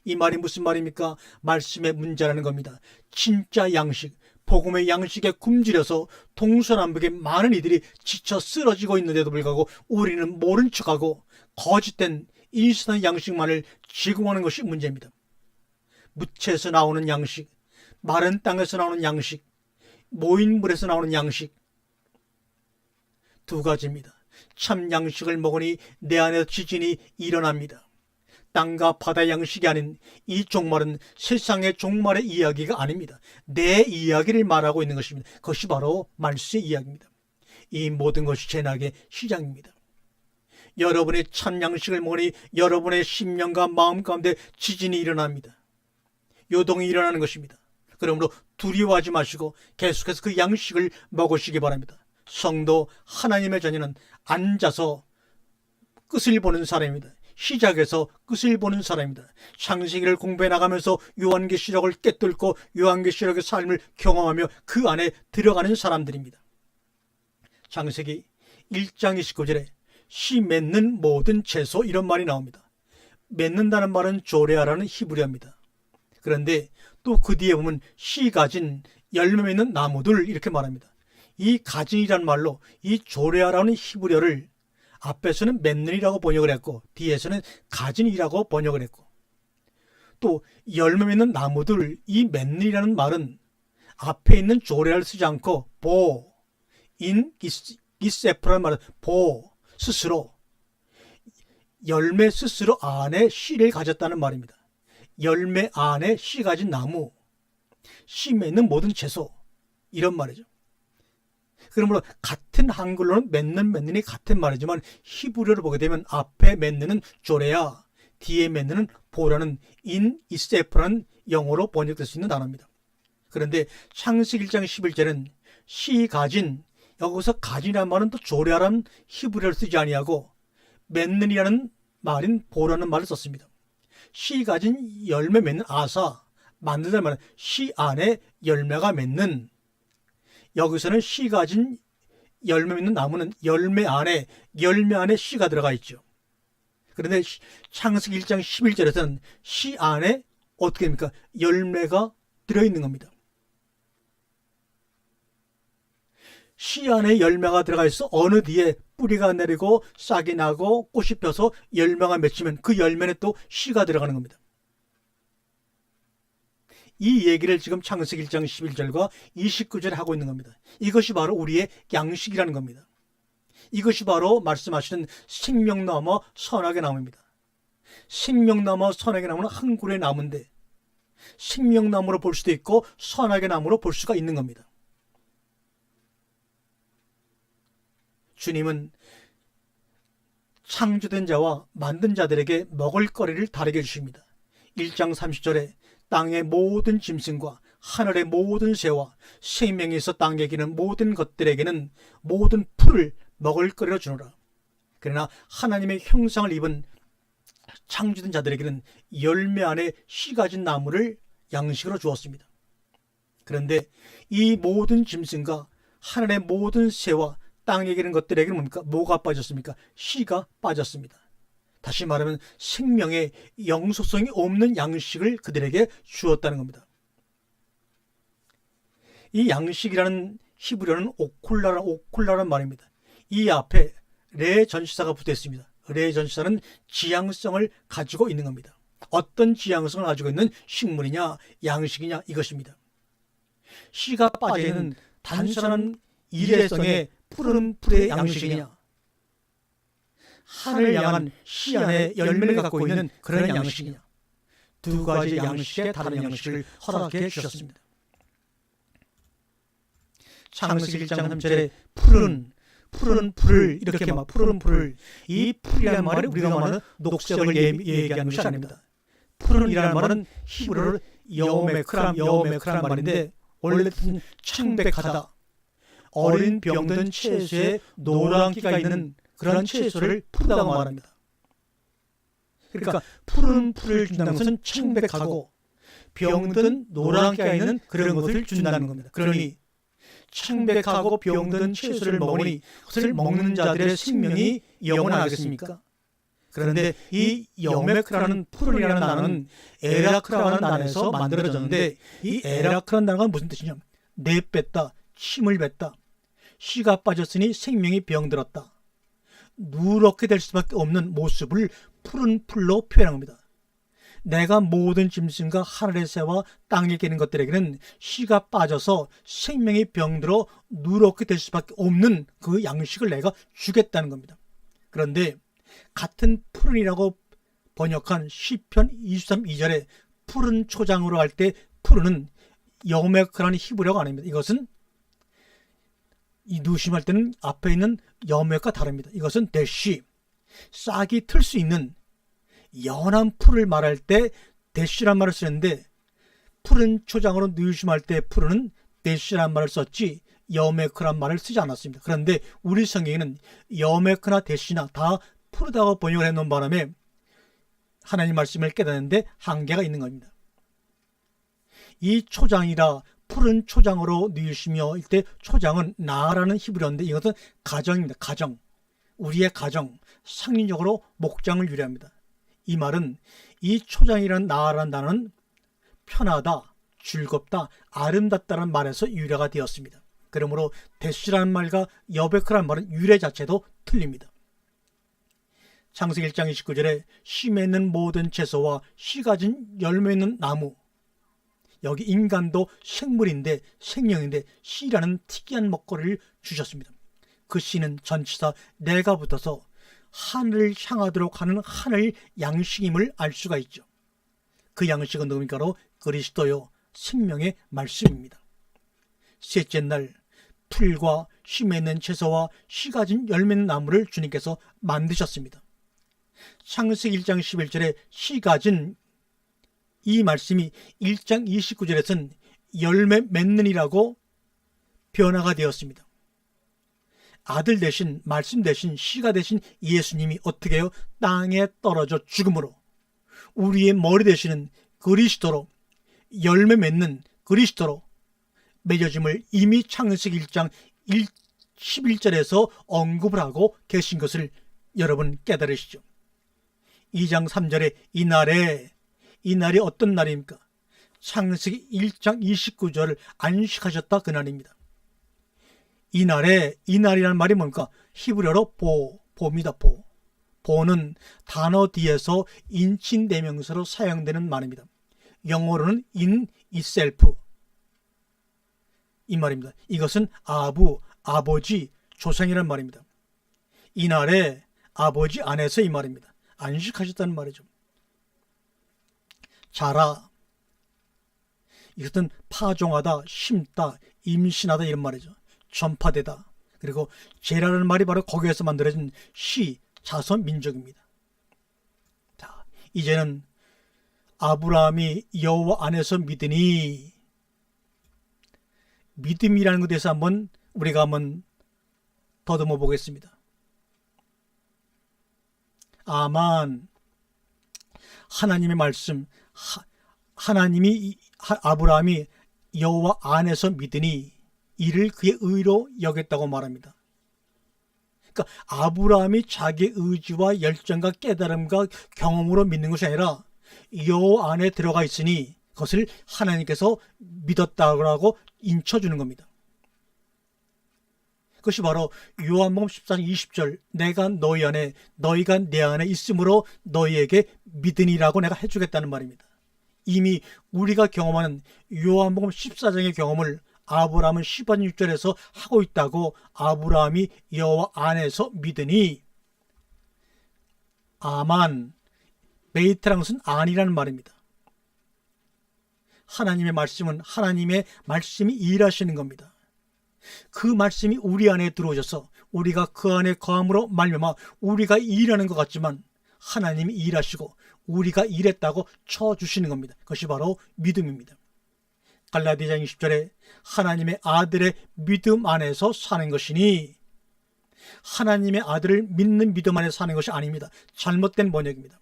이 말이 무슨 말입니까? 말씀의 문제라는 겁니다. 진짜 양식, 복음의 양식에 굶주려서 동서남북의 많은 이들이 지쳐 쓰러지고 있는데도 불구하고 우리는 모른 척하고 거짓된 인스턴트 양식만을 제공하는 것이 문제입니다. 무채에서 나오는 양식, 마른 땅에서 나오는 양식, 모인 물에서 나오는 양식, 두 가지입니다. 참 양식을 먹으니 내 안에서 지진이 일어납니다. 땅과 바다의 양식이 아닌 이 종말은 세상의 종말의 이야기가 아닙니다. 내 이야기를 말하고 있는 것입니다. 그것이 바로 말씀의 이야기입니다. 이 모든 것이 재난의 시작입니다. 여러분의 참 양식을 먹으니 여러분의 심령과 마음 가운데 지진이 일어납니다. 요동이 일어나는 것입니다. 그러므로 두려워하지 마시고 계속해서 그 양식을 먹으시기 바랍니다. 성도 하나님의 자녀는 앉아서 끝을 보는 사람입니다. 시작에서 끝을 보는 사람입니다. 창세기를 공부해 나가면서 요한계시록을 꿰뚫고 요한계시록의 삶을 경험하며 그 안에 들어가는 사람들입니다. 창세기 1장 29절에 씨 맺는 모든 채소, 이런 말이 나옵니다. 맺는다는 말은 조레아라는 히브리어입니다. 그런데 또 그 뒤에 보면 씨 가진 열매 맺는 나무들, 이렇게 말합니다. 이 가진이란 말로 이 조레아라는 히브리어를 앞에서는 맺는이라고 번역을 했고 뒤에서는 가진이라고 번역을 했고, 또 열매 맺는 나무들, 이 맺는이라는 말은 앞에 있는 조레아를 쓰지 않고 보, 인 기세프라는 말은 보, 스스로, 열매 스스로 안에 씨를 가졌다는 말입니다. 열매 안에 씨 가진 나무, 씨 맺는 모든 채소, 이런 말이죠. 그러므로 같은 한글로는 맺는이 같은 말이지만 히브리어를 보게 되면 앞에 맺는은 조레아, 뒤에 맺는은 보라는 인이세프라는 영어로 번역될 수 있는 단어입니다. 그런데 창세기 1장 11절은 씨 가진, 여기서 가진이라는 말은 또 조레아라는 히브리어를 쓰지 아니하고 맺는이라는 말인 보라는 말을 썼습니다. 씨 가진 열매 맺는 아사, 만든다는 말은 씨 안에 열매가 맺는, 여기서는 씨 가진 열매 맺는 나무는 열매 안에 씨가 들어가 있죠. 그런데 창세기 1장 11절에서는 씨 안에 어떻게 됩니까? 열매가 들어있는 겁니다. 씨 안에 열매가 들어가 있어 어느 뒤에 뿌리가 내리고 싹이 나고 꽃이 펴서 열매가 맺히면 그 열매는 또 씨가 들어가는 겁니다. 이 얘기를 지금 창세기 1장 11절과 29절에 하고 있는 겁니다. 이것이 바로 우리의 양식이라는 겁니다. 이것이 바로 말씀하시는 생명나무와 선악의 나무입니다. 생명나무와 선악의 나무는 한 그루의 나무인데 생명나무로 볼 수도 있고 선악의 나무로 볼 수가 있는 겁니다. 주님은 창조된 자와 만든 자들에게 먹을거리를 다르게 주십니다. 1장 30절에 땅의 모든 짐승과 하늘의 모든 새와 생명이 있어 땅에 기는 모든 것들에게는 모든 풀을 먹을거리로 주노라. 그러나 하나님의 형상을 입은 창조된 자들에게는 열매 안에 씨 가진 나무를 양식으로 주었습니다. 그런데 이 모든 짐승과 하늘의 모든 새와 땅에 기는 것들에게는 뭡니까? 뭐가 빠졌습니까? 씨가 빠졌습니다. 다시 말하면 생명의 영속성이 없는 양식을 그들에게 주었다는 겁니다. 이 양식이라는 히브리어는 오콜라라는 말입니다. 이 앞에 레 전치사가 붙어 있습니다. 레 전치사는 지향성을 가지고 있는 겁니다. 어떤 지향성을 가지고 있는 식물이냐, 양식이냐, 이것입니다. 씨가 빠져있는 단순한 일회성의 푸른 풀의 양식이냐, 하늘 향한 씨 안에 열매를 갖고 있는 그런 양식이냐, 두 가지 양식의 다른 양식을 허락해 주셨습니다. 창세기 1장 3절에 푸른 풀을, 이렇게 막 푸른 풀을, 이 풀이라는 말이 우리가 말하는 녹색을 얘기하는 것이 아닙니다. 푸른이라는 말은 히브리어로 여메크란 말인데 원래 창백하다, 어린 병든 채소에 노란기가 있는 그런 채소를 푸르다고 말합니다. 그러니까 푸른 풀을 준다는 것은 청백하고 병든 노랗게 있는 그런 것을 준다는 겁니다. 그러니 청백하고 병든 채소를 먹으니 그것을 먹는 자들의 생명이 영원하겠습니까? 그런데 이 여메크라는 푸른이라는 단어는 에라크라는 단어에서 만들어졌는데, 이 에라크라는 단어가 무슨 뜻이냐? 내뺐다, 침을 뱉다, 씨가 빠졌으니 생명이 병들었다, 누렇게 될 수밖에 없는 모습을 푸른 풀로 표현한 겁니다. 내가 모든 짐승과 하늘의 새와 땅에 기는 것들에게는 씨가 빠져서 생명이 병들어 누렇게 될 수밖에 없는 그 양식을 내가 주겠다는 겁니다. 그런데 같은 푸른이라고 번역한 시편 23, 2절에 푸른 초장으로 할 때 푸른은 여메크라는 히브리어가 아닙니다. 이것은 이 누심할 때는 앞에 있는 여메크가 다릅니다. 이것은 대시, 싹이 틀 수 있는 연한 풀을 말할 때 대시란 말을 쓰는데, 푸른 초장으로 누심할 때 푸른은 대시란 말을 썼지 여메크란 말을 쓰지 않았습니다. 그런데 우리 성경에는 여메크나 대시나 다 푸르다고 번역을 해놓은 바람에 하나님 말씀을 깨닫는데 한계가 있는 겁니다. 이 초장이라 푸른 초장으로 누이시며 일때 초장은 나라는 히브리어인데 이것은 가정입니다. 가정, 우리의 가정, 상징적으로 목장을 유래합니다. 이 말은 이 초장이라는 나라는 단어는 편하다, 즐겁다, 아름답다는 말에서 유래가 되었습니다. 그러므로 대시라는 말과 여베크라는 말은 유래 자체도 틀립니다. 창세기 1장 29절에 씨 맺는 모든 채소와 씨 가진 열매 있는 나무, 여기 인간도 생물인데 생명인데 씨라는 특이한 먹거리를 주셨습니다. 그 씨는 전치사 내가 붙어서 하늘을 향하도록 하는 하늘 양식임을 알 수가 있죠. 그 양식은 누굽니까로 그리스도요, 생명의 말씀입니다. 셋째 날 풀과 씨 맺는 채소와 씨 가진 열매 있는 나무를 주님께서 만드셨습니다. 창세기 1장 11절에 씨 가진 이 말씀이 1장 29절에서는 열매 맺는이라고 변화가 되었습니다. 아들 대신, 말씀 대신, 씨가 대신 예수님이 어떻게 해요? 땅에 떨어져 죽음으로 우리의 머리 되시는 그리스도로, 열매 맺는 그리스도로 맺어짐을 이미 창세기 1장 11절에서 언급을 하고 계신 것을 여러분 깨달으시죠. 2장 3절에 이 날이 어떤 날입니까? 창세기 1장 29절을 안식하셨다 그 날입니다. 이 날이라는 말이 뭡니까? 히브리어로 보입니다. 보는 단어 뒤에서 인칭대명사로 사용되는 말입니다. 영어로는 in itself 이 말입니다. 이것은 아버지, 조상이란 말입니다. 이 날에 아버지 안에서 이 말입니다. 안식하셨다는 말이죠. 자라, 이것은 파종하다, 심다, 임신하다 이런 말이죠. 전파되다. 그리고 제라는 말이 바로 거기에서 만들어진 자손 민족입니다. 자, 이제는 아브라함이 여호와 안에서 믿으니, 믿음이라는 것에 대해서 우리가 한번 더듬어 보겠습니다. 아만, 하나님의 말씀, 아브라함이 여호와 안에서 믿으니 이를 그의 의로 여겼다고 말합니다. 그러니까 아브라함이 자기의 의지와 열정과 깨달음과 경험으로 믿는 것이 아니라 여호와 안에 들어가 있으니 그것을 하나님께서 믿었다고 인쳐주는 겁니다. 그것이 바로 요한복음 14장 20절 내가 너희 안에 너희가 내 안에 있으므로 너희에게 믿으니라고 내가 해주겠다는 말입니다. 이미 우리가 경험하는 요한복음 14장의 경험을 아브라함은 10장 6절에서 하고 있다고. 아브라함이 여호와 안에서 믿으니, 아만, 베이트라는 것은 아니라는 말입니다. 하나님의 말씀은 하나님의 말씀이 일하시는 겁니다. 그 말씀이 우리 안에 들어오셔서 우리가 그 안에 거함으로 말미암아 우리가 일하는 것 같지만 하나님이 일하시고 우리가 일했다고 쳐주시는 겁니다. 그것이 바로 믿음입니다. 갈라디아서 20절에 하나님의 아들의 믿음 안에서 사는 것이니, 하나님의 아들을 믿는 믿음 안에 사는 것이 아닙니다. 잘못된 번역입니다.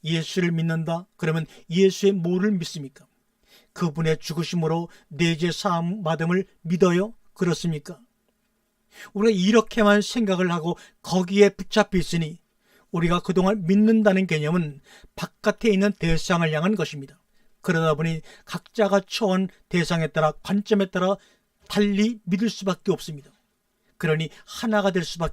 예수를 믿는다? 그러면 예수의 뭐를 믿습니까? 그분의 죽으심으로 내 죄 사함 받음을 믿어요? 그렇습니까? 우리가 이렇게만 생각을 하고 거기에 붙잡혀 있으니 우리가 그동안 믿는다는 개념은 바깥에 있는 대상을 향한 것입니다. 그러다 보니 각자가 처한 대상에 따라 관점에 따라 달리 믿을 수밖에 없습니다. 그러니 하나가 될 수가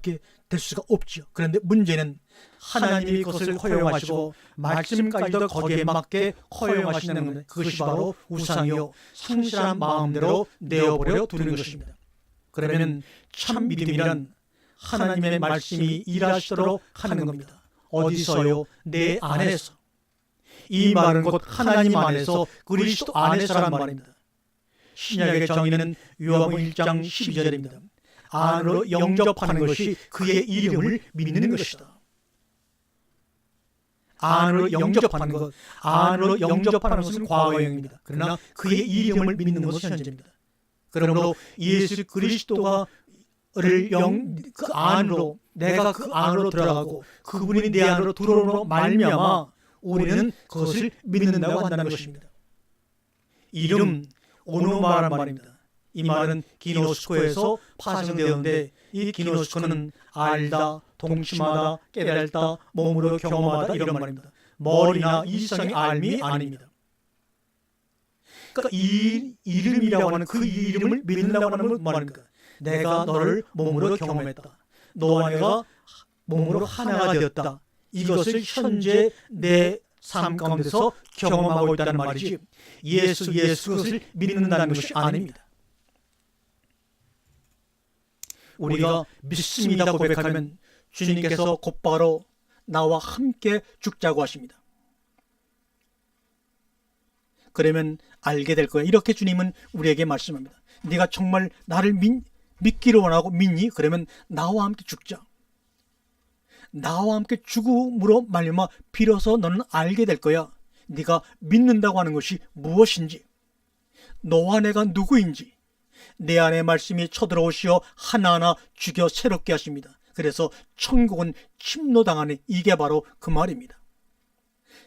없죠. 그런데 문제는 하나님이 그것을 허용하시고 말씀까지도 거기에 맞게 허용하시는 것, 그것이 바로 우상이요 상실한 마음대로 내어버려 두는 것입니다. 그러면 참 믿음이란 하나님의 말씀이 일하시도록 하는 겁니다. 어디서요? 내 안에서. 이 말은 곧 하나님 안에서, 그리스도 안에서란 말입니다. 신약의 정의는 요한복음 1장 12절입니다. 안으로 영접하는 것이 그의 이름을 믿는 것이다. 안으로 영접하는 것, 안으로 영접하는 것은 과거형입니다. 그러나 그의 이름을 믿는 것은 현재입니다. 그러므로 예수 그리스도가 그 안으로, 내가 그 안으로 들어가고 그분이 내 안으로 들어오므로 말미암아 우리는 그것을 믿는다고 한다는 것입니다. 이름, 오노마란 말입니다. 이 말은 기노스코에서 파생되었는데, 이 기노스코는 알다, 동침하다, 깨달다, 몸으로 경험하다 이런 말입니다. 머리나 이성의 알미 아닙니다. 그러니까 이 이름이라고 하는 그 이름을 믿는다고 하는 건 말입니까? 내가 너를 몸으로 경험했다. 너와 내가 몸으로 하나가 되었다. 이것을 현재 내 삶 가운데서 경험하고 있다는 말이지, 예수 그것을 믿는다는 것이 아닙니다. 우리가 믿습니다 고백하면 주님께서 곧바로 나와 함께 죽자고 하십니다. 그러면 알게 될 거야. 이렇게 주님은 우리에게 말씀합니다. 네가 정말 나를 믿기를 원하고 믿니? 그러면 나와 함께 죽자. 나와 함께 죽음으로 말미암아 비로소 너는 알게 될 거야. 네가 믿는다고 하는 것이 무엇인지, 너와 내가 누구인지. 내 안에 말씀이 쳐들어오시어 하나하나 죽여 새롭게 하십니다. 그래서 천국은 침노당하니, 이게 바로 그 말입니다.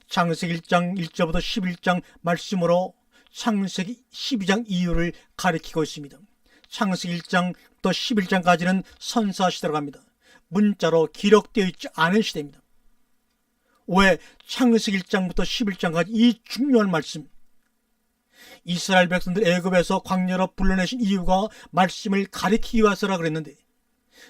창세기 1장 1절부터 11장 말씀으로 창세기 12장 이유를 가리키고 있습니다. 창세기 1장부터 11장까지는 선사 시대로 갑니다. 문자로 기록되어 있지 않은 시대입니다. 왜 창세기 1장부터 11장까지 이 중요한 말씀, 이스라엘 백성들 애굽에서 광야로 불러내신 이유가 말씀을 가리키기 위해서라 그랬는데,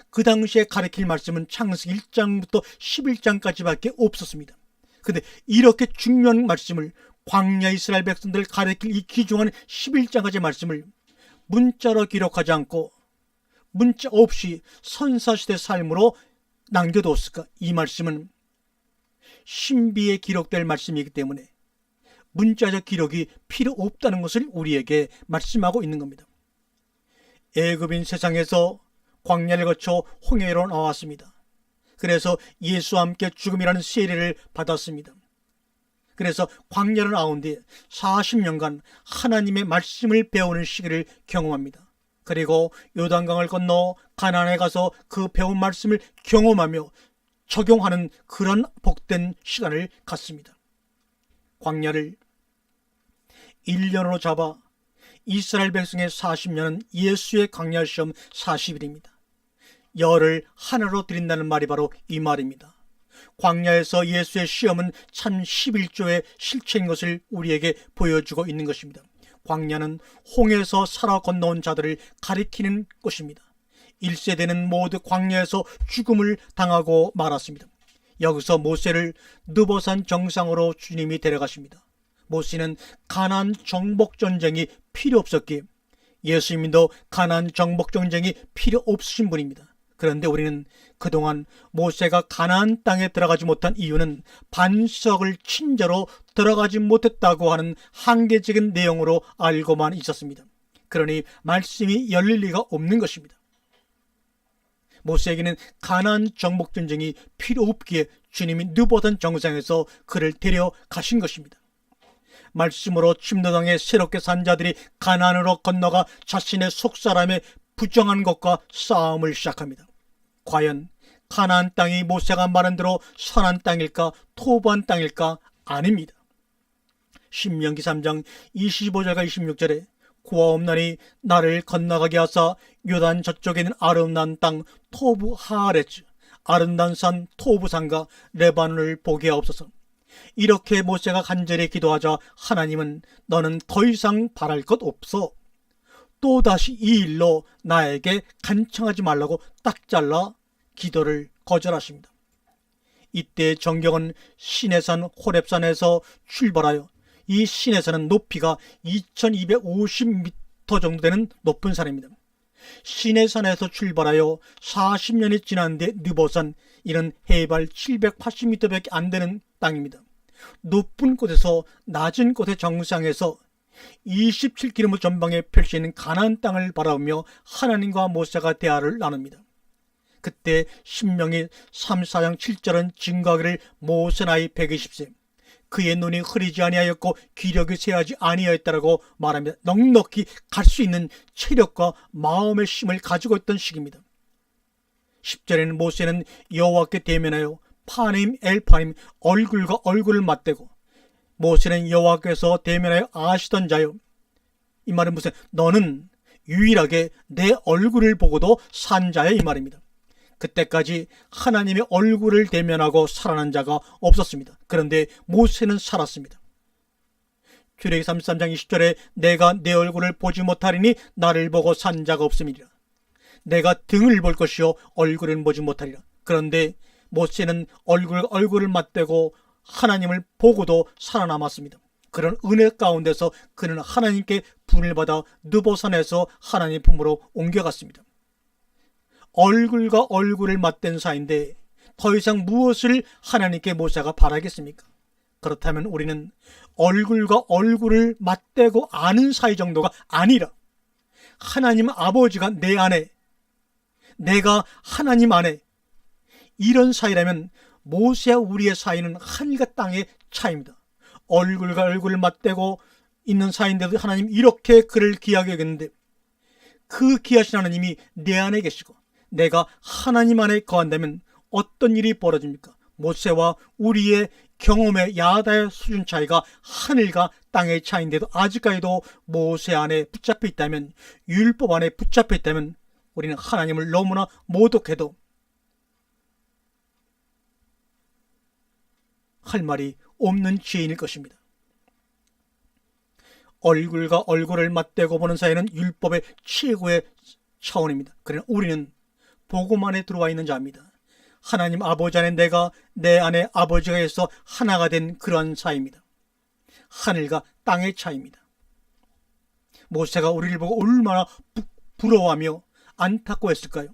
그 당시에 가리킬 말씀은 창세기 1장부터 11장까지밖에 없었습니다. 그런데 이렇게 중요한 말씀을, 광야 이스라엘 백성들을 가리킬 이 귀중한 11장까지의 말씀을 문자로 기록하지 않고 문자 없이 선사시대 삶으로 남겨두었을까? 이 말씀은 신비에 기록될 말씀이기 때문에 문자적 기록이 필요 없다는 것을 우리에게 말씀하고 있는 겁니다. 애굽인 세상에서 광야를 거쳐 홍해로 나왔습니다. 그래서 예수와 함께 죽음이라는 세례를 받았습니다. 그래서 광야로 나온 뒤 40년간 하나님의 말씀을 배우는 시기를 경험합니다. 그리고 요단강을 건너 가나안에 가서 그 배운 말씀을 경험하며 적용하는 그런 복된 시간을 갖습니다. 광야를 1년으로 잡아 이스라엘 백성의 40년은 예수의 광야 시험 40일입니다. 열을 하나로 드린다는 말이 바로 이 말입니다. 광야에서 예수의 시험은 참 11조의 실체인 것을 우리에게 보여주고 있는 것입니다. 광야는 홍해에서 살아 건너온 자들을 가리키는 것입니다. 1세대는 모두 광야에서 죽음을 당하고 말았습니다. 여기서 모세를 느보산 정상으로 주님이 데려가십니다. 모세는 가나안 정복 전쟁이 필요 없었기에 예수님도 가나안 정복 전쟁이 필요 없으신 분입니다. 그런데 우리는 그동안 모세가 가나안 땅에 들어가지 못한 이유는 반석을 친자로 들어가지 못했다고 하는 한계적인 내용으로 알고만 있었습니다. 그러니 말씀이 열릴 리가 없는 것입니다. 모세에게는 가나안 정복 전쟁이 필요 없기에 주님이 느보산 정상에서 그를 데려가신 것입니다. 말씀으로 침노당에 새롭게 산 자들이 가나안으로 건너가 자신의 속사람의 부정한 것과 싸움을 시작합니다. 과연 가나안 땅이 모세가 말한 대로 선한 땅일까 토부한 땅일까? 아닙니다. 신명기 3장 25절과 26절에 구하옵나니 나를 건너가게 하사 요단 저쪽에 있는 아름다운 땅 토부 하아레츠 아름다운 산 토부산과 레바논을 보게 하옵소서. 이렇게 모세가 간절히 기도하자 하나님은 너는 더 이상 바랄 것 없어. 또다시 이 일로 나에게 간청하지 말라고 딱 잘라 기도를 거절하십니다. 이때 정경은 시내산 호렙산에서 출발하여 이 시내산은 높이가 2250m 정도 되는 높은 산입니다. 시내산에서 출발하여 40년이 지난 뒤 느보산, 이는 해발 780m밖에 안 되는 땅입니다. 높은 곳에서 낮은 곳의 정상에서 27km 전방에 펼쳐있는 가나안 땅을 바라보며 하나님과 모세가 대화를 나눕니다. 그때 신명기 34장 7절은 증거하기를 모세 나이 120세 그의 눈이 흐리지 아니하였고 기력이 쇠하지 아니하였다라고 말합니다. 넉넉히 갈 수 있는 체력과 마음의 힘을 가지고 있던 시기입니다. 10절에는 모세는 여호와께 대면하여 파님 엘파님 얼굴과 얼굴을 맞대고, 모세는 여호와께서 대면하여 아시던 자요, 이 말은 무슨 너는 유일하게 내 얼굴을 보고도 산 자야, 이 말입니다. 그때까지 하나님의 얼굴을 대면하고 살아난 자가 없었습니다. 그런데 모세는 살았습니다. 출애굽기 33장 20절에 내가 내 얼굴을 보지 못하리니 나를 보고 산 자가 없음이니라. 내가 등을 볼 것이요 얼굴은 보지 못하리라. 그런데 모세는 얼굴을 맞대고 하나님을 보고도 살아남았습니다. 그런 은혜 가운데서 그는 하나님께 분을 받아 느보산에서 하나님 품으로 옮겨갔습니다. 얼굴과 얼굴을 맞댄 사이인데 더 이상 무엇을 하나님께 모세가 바라겠습니까? 그렇다면 우리는 얼굴과 얼굴을 맞대고 아는 사이 정도가 아니라 하나님 아버지가 내 안에, 내가 하나님 안에, 이런 사이라면 모세와 우리의 사이는 하늘과 땅의 차이입니다. 얼굴과 얼굴을 맞대고 있는 사이인데도 하나님 이렇게 그를 귀하게 여겼는데, 그 귀하신 하나님이 내 안에 계시고 내가 하나님 안에 거한다면 어떤 일이 벌어집니까? 모세와 우리의 경험의 야다의 수준 차이가 하늘과 땅의 차이인데도 아직까지도 모세 안에 붙잡혀 있다면, 율법 안에 붙잡혀 있다면 우리는 하나님을 너무나 모독해도 할 말이 없는 죄인일 것입니다. 얼굴과 얼굴을 맞대고 보는 사이는 율법의 최고의 차원입니다. 그러나 우리는 복음 안에 들어와 있는 자입니다. 하나님 아버지 안에 내가, 내 안에 아버지가 있어 하나가 된 그런 사이입니다. 하늘과 땅의 차이입니다. 모세가 우리를 보고 얼마나 부러워하며 안타까워했을까요?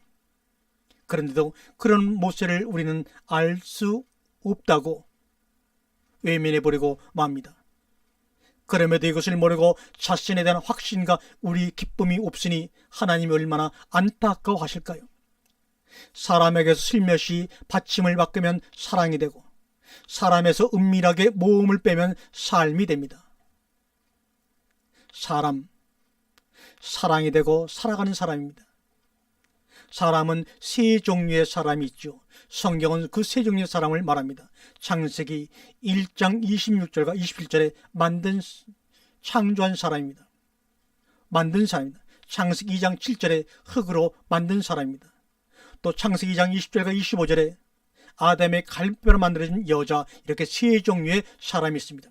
그런데도 그런 모세를 우리는 알 수 없다고 외면해버리고 맙니다. 그럼에도 이것을 모르고 자신에 대한 확신과 우리 기쁨이 없으니 하나님이 얼마나 안타까워하실까요? 사람에게서 슬며시 받침을 바꾸면 사랑이 되고, 사람에서 은밀하게 모험을 빼면 삶이 됩니다. 사랑이 되고 살아가는 사람입니다. 사람은 세 종류의 사람이 있죠. 성경은 그 세 종류의 사람을 말합니다. 창세기 1장 26절과 27절에 창조한 사람입니다. 만든 사람입니다. 창세기 2장 7절에 흙으로 만든 사람입니다. 또 창세기 2장 20절과 25절에 아담의 갈비뼈로 만들어진 여자, 이렇게 세 종류의 사람이 있습니다.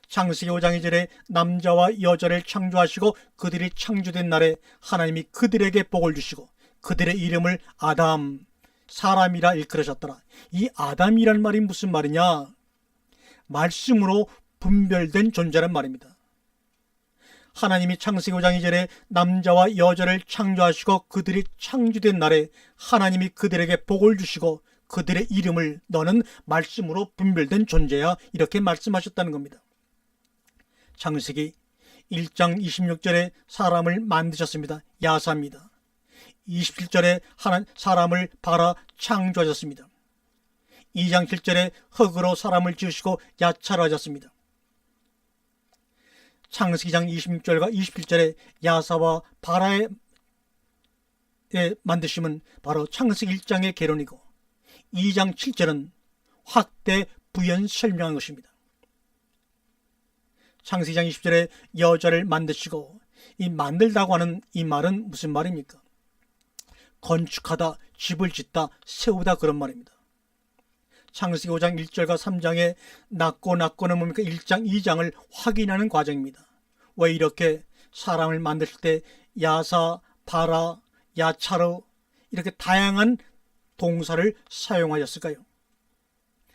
창세기 5장 2절에 남자와 여자를 창조하시고 그들이 창조된 날에 하나님이 그들에게 복을 주시고 그들의 이름을 아담, 사람이라 일컬으셨더라. 이 아담이란 말이 무슨 말이냐? 말씀으로 분별된 존재란 말입니다. 하나님이 창세기 5장 2절에 남자와 여자를 창조하시고 그들이 창조된 날에 하나님이 그들에게 복을 주시고 그들의 이름을 너는 말씀으로 분별된 존재야, 이렇게 말씀하셨다는 겁니다. 창세기 1장 26절에 사람을 만드셨습니다. 야사입니다. 27절에 사람을 발아 창조하셨습니다. 2장 7절에 흙으로 사람을 지으시고 야차로 하셨습니다. 창세기장 26절과 27절에 야사와 바라의 만드심은 바로 창세기 1장의 개론이고 2장 7절은 확대 부연 설명한 것입니다. 창세기 2장 20절에 여자를 만드시고, 이 만들다고 하는 이 말은 무슨 말입니까? 건축하다, 집을 짓다, 세우다, 그런 말입니다. 창세기 5장 1절과 3장에 낳고는 뭡니까? 1장 2장을 확인하는 과정입니다. 왜 이렇게 사람을 만드실 때 야사, 바라, 야차르 이렇게 다양한 동사를 사용하셨을까요?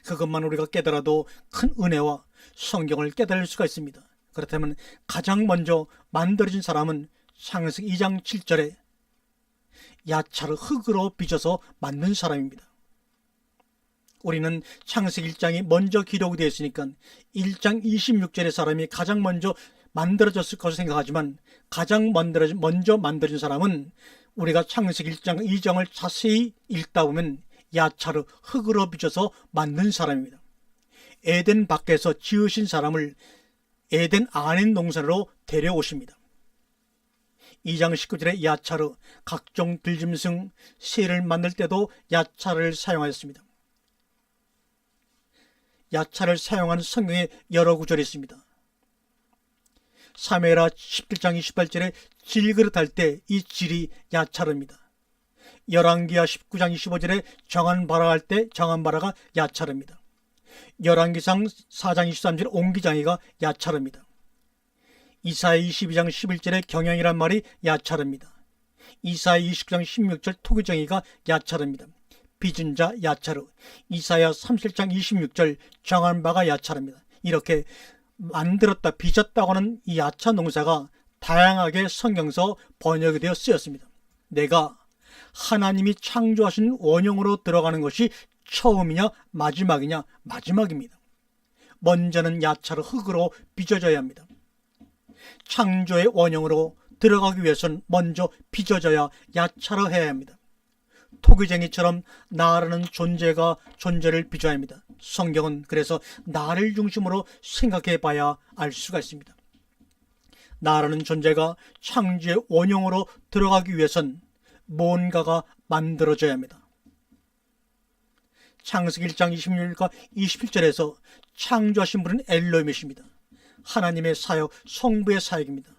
그것만 우리가 깨달아도 큰 은혜와 성경을 깨달을 수가 있습니다. 그렇다면 가장 먼저 만들어진 사람은 창세기 2장 7절에 야차르, 흙으로 빚어서 만든 사람입니다. 우리는 창세기 1장이 먼저 기록이 되어 있으니까 1장 26절의 사람이 가장 먼저 만들어졌을 것을 생각하지만, 가장 먼저 만들어진 사람은 우리가 창세기 1장 2장을 자세히 읽다 보면 야차르, 흙으로 빚어서 만든 사람입니다. 에덴 밖에서 지으신 사람을 에덴 안의 농산으로 데려오십니다. 2장 19절에 야차르, 각종 들짐승, 새를 만들 때도 야차르를 사용하였습니다. 야차를 사용하는 성경에 여러 구절이 있습니다. 사무엘하 17장 28절에 질그릇 할 때 이 질이 야차르입니다. 열왕기하 19장 25절에 정한바라 할 때 정한바라가 야차르입니다. 열왕기상 4장 23절에 옹기장이가 야차르입니다. 이사야 22장 11절에 경향이란 말이 야차르입니다. 이사야 29장 16절 토기정이가 야차르입니다. 빚은 자 야차르, 이사야 37장 26절 정한 바가 야차르입니다. 이렇게 만들었다, 빚었다고 하는 이 야차 농사가 다양하게 성경서 번역이 되어 쓰였습니다. 내가 하나님이 창조하신 원형으로 들어가는 것이 처음이냐 마지막이냐? 마지막입니다. 먼저는 야차르, 흙으로 빚어져야 합니다. 창조의 원형으로 들어가기 위해서는 먼저 빚어져야 야차르 해야 합니다. 토기쟁이처럼 나라는 존재를 빚어야 합니다. 성경은 그래서 나를 중심으로 생각해 봐야 알 수가 있습니다. 나라는 존재가 창조의 원형으로 들어가기 위해선 뭔가가 만들어져야 합니다. 창세기 1장 26절과 27절에서 창조하신 분은 엘로힘이십니다. 하나님의 사역, 성부의 사역입니다.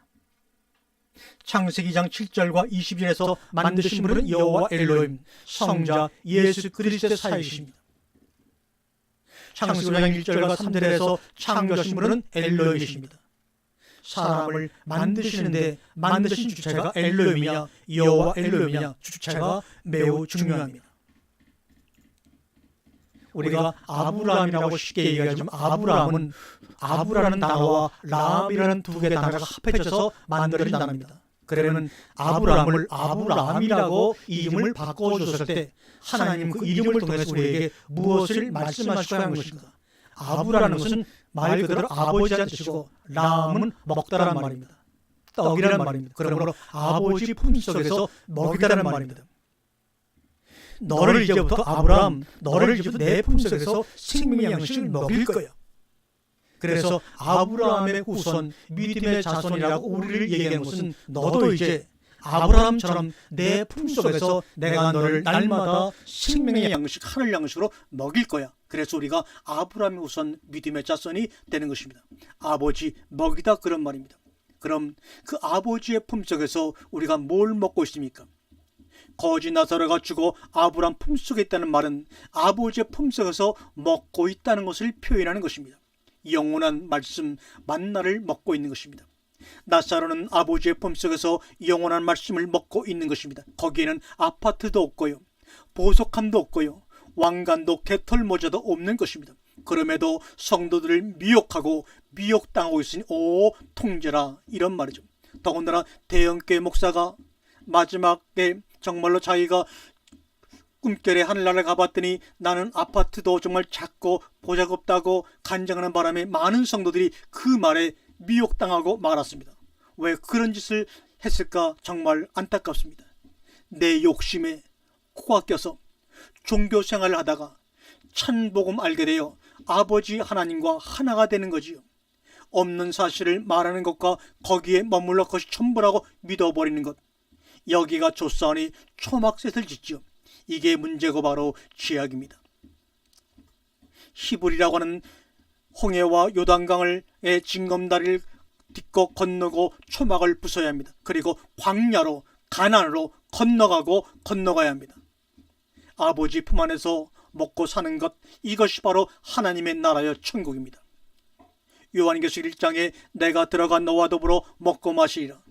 창세기 2장 7절과 20절에서 만드신 분은 여호와 엘로힘, 성자 예수 그리스도의 사역이십니다. 창세기 5장 1절과 3절에서 창조하신 분은 엘로힘이십니다. 사람을 만드시는데 만드신 주체가 엘로힘이냐 여호와 엘로힘이냐, 주체가 매우 중요합니다. 우리가 아브라함이라고 쉽게 얘기하지만 아브라는 단어와 라함이라는 두 개의 단어가 합해져서 만들어진 단어입니다. 그러면 아브라함을 아브라함이라고 이름을 바꿔줬을 때 하나님 그 이름을 통해서 우리에게 무엇을 말씀하시고자 하는 것인가? 아브라는 것은 말 그대로 아버지란 뜻이고, 라함은 먹다란 말입니다. 떡이란 말입니다. 그러므로 아버지 품속에서 먹이다란 말입니다. 너를 이제부터 아브라함, 너를 이제부터 내 품속에서 생명의 양식을 먹일 거야. 그래서 아브라함의 후손, 믿음의 자손이라고 우리를 얘기하는 것은 너도 이제 아브라함처럼 내 품속에서 내가 너를 날마다 생명의 양식, 하늘 양식으로 먹일 거야. 그래서 우리가 아브라함의 후손, 믿음의 자손이 되는 것입니다. 아버지 먹이다, 그런 말입니다. 그럼 그 아버지의 품속에서 우리가 뭘 먹고 있습니까? 거지 나사로가 죽어 아브라함 품속에 있다는 말은 아버지의 품속에서 먹고 있다는 것을 표현하는 것입니다. 영원한 말씀, 만나를 먹고 있는 것입니다. 나사로는 아버지의 품속에서 영원한 말씀을 먹고 있는 것입니다. 거기에는 아파트도 없고요, 보석함도 없고요, 왕관도 깃털모자도 없는 것입니다. 그럼에도 성도들을 미혹하고 미혹당하고 있으니 오 통제라, 이런 말이죠. 더군다나 대형교회 목사가 마지막에 정말로 자기가 꿈결에 하늘나라를 가봤더니 나는 아파트도 정말 작고 보잘것없다고 간증하는 바람에 많은 성도들이 그 말에 미혹당하고 말았습니다. 왜 그런 짓을 했을까? 정말 안타깝습니다. 내 욕심에 코가 껴서 종교 생활을 하다가 찬복음 알게 되어 아버지 하나님과 하나가 되는 거지요. 없는 사실을 말하는 것과 거기에 머물러 그것이 전부라고 믿어버리는 것, 여기가 조사하니 초막셋을 짓지요. 이게 문제고 바로 죄악입니다. 히브리라고 하는 홍해와 요단강의 징검다리를 딛고 건너고 초막을 부숴야 합니다. 그리고 광야로 가나안으로 건너가야 합니다. 아버지 품 안에서 먹고 사는 것, 이것이 바로 하나님의 나라여 천국입니다. 요한계시록 1장에 내가 들어가 너와 더불어 먹고 마시리라.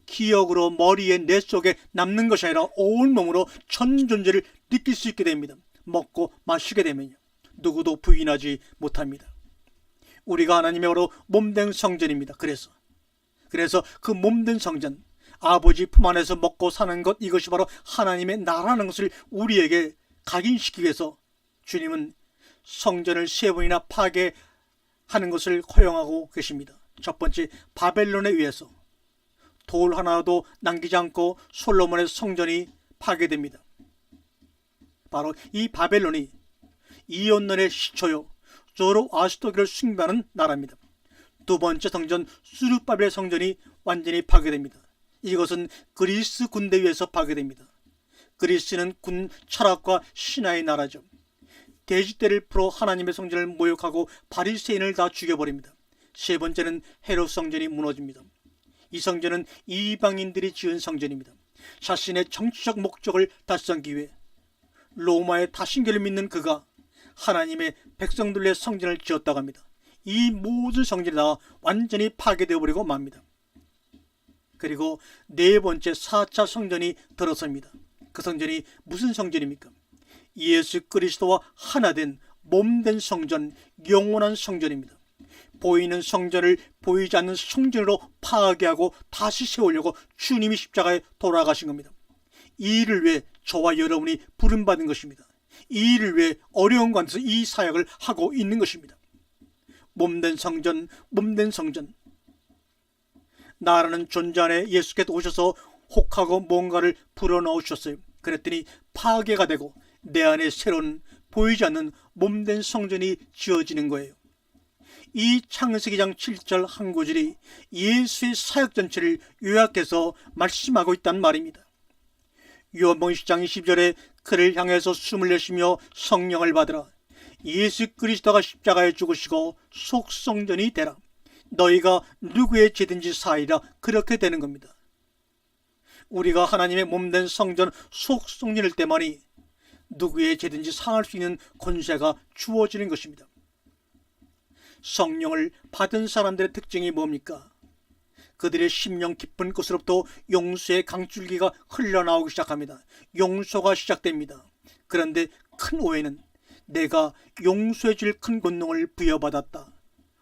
기억으로 머리에 뇌 속에 남는 것이 아니라 온몸으로 전 존재를 느낄 수 있게 됩니다. 먹고 마시게 되면요, 누구도 부인하지 못합니다. 우리가 하나님의 바로 몸된 성전입니다. 그래서 그 몸된 성전, 아버지 품 안에서 먹고 사는 것, 이것이 바로 하나님의 나라는 것을 우리에게 각인시키기 위해서 주님은 성전을 3번이나 파괴하는 것을 허용하고 계십니다. 첫 번째, 바벨론에 의해서 돌 하나도 남기지 않고 솔로몬의 성전이 파괴됩니다. 바로 이 바벨론이 이혼론의 시초요, 조로아스터교를 숭배하는 나라입니다. 두 번째 성전 수르바벨의 성전이 완전히 파괴됩니다. 이것은 그리스 군대 위에서 파괴됩니다. 그리스는 군 철학과 신화의 나라죠. 돼지떼를 풀어 하나님의 성전을 모욕하고 바리새인을 다 죽여버립니다. 세 번째는 헤롯 성전이 무너집니다. 이 성전은 이방인들이 지은 성전입니다. 자신의 정치적 목적을 달성하기 위해 로마의 다신교를 믿는 그가 하나님의 백성들의 성전을 지었다고 합니다. 이 모든 성전이 다 완전히 파괴되어 버리고 맙니다. 그리고 네 번째 4차 성전이 들어섭니다. 그 성전이 무슨 성전입니까? 예수 그리스도와 하나된 몸된 성전, 영원한 성전입니다. 보이는 성전을 보이지 않는 성전으로 파괴하고 다시 세우려고 주님이 십자가에 돌아가신 겁니다. 이 일을 위해 저와 여러분이 부름받은 것입니다. 이 일을 위해 어려운 관에서 이 사역을 하고 있는 것입니다. 몸된 성전, 몸된 성전. 나라는 존재 안에 예수께서 오셔서 혹하고 뭔가를 불어넣으셨어요. 그랬더니 파괴가 되고 내 안에 새로운 보이지 않는 몸된 성전이 지어지는 거예요. 이 창세기 장 7절 한 구절이 예수의 사역 전체를 요약해서 말씀하고 있단 말입니다. 요한복음 10장 20절에 그를 향해서 숨을 내쉬며 성령을 받으라. 예수 그리스도가 십자가에 죽으시고 속성전이 되라. 너희가 누구의 죄든지 사이라. 그렇게 되는 겁니다. 우리가 하나님의 몸된 성전 속성전일 때만이 누구의 죄든지 상할 수 있는 권세가 주어지는 것입니다. 성령을 받은 사람들의 특징이 뭡니까? 그들의 심령 깊은 곳으로부터 용서의 강줄기가 흘러나오기 시작합니다. 용서가 시작됩니다. 그런데 큰 오해는 내가 용서해 줄 큰 권능을 부여받았다,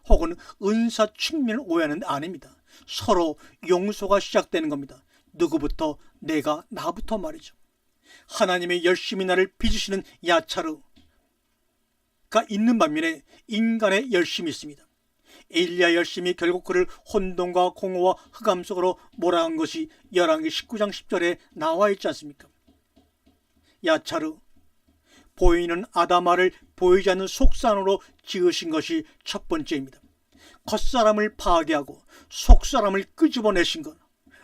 혹은 은사 측면을 오해하는 데 아닙니다. 서로 용서가 시작되는 겁니다. 누구부터? 내가, 나부터 말이죠. 하나님의 열심히 나를 빚으시는 야차르가 있는 반면에 인간의 열심이 있습니다. 엘리야 열심이 결국 그를 혼돈과 공허와 흑암 속으로 몰아간 것이 열왕기 19장 10절에 나와 있지 않습니까? 야차르, 보이는 아담아를 보이지 않는 속사람으로 지으신 것이 첫 번째입니다. 겉사람을 파괴하고 속사람을 끄집어내신 것,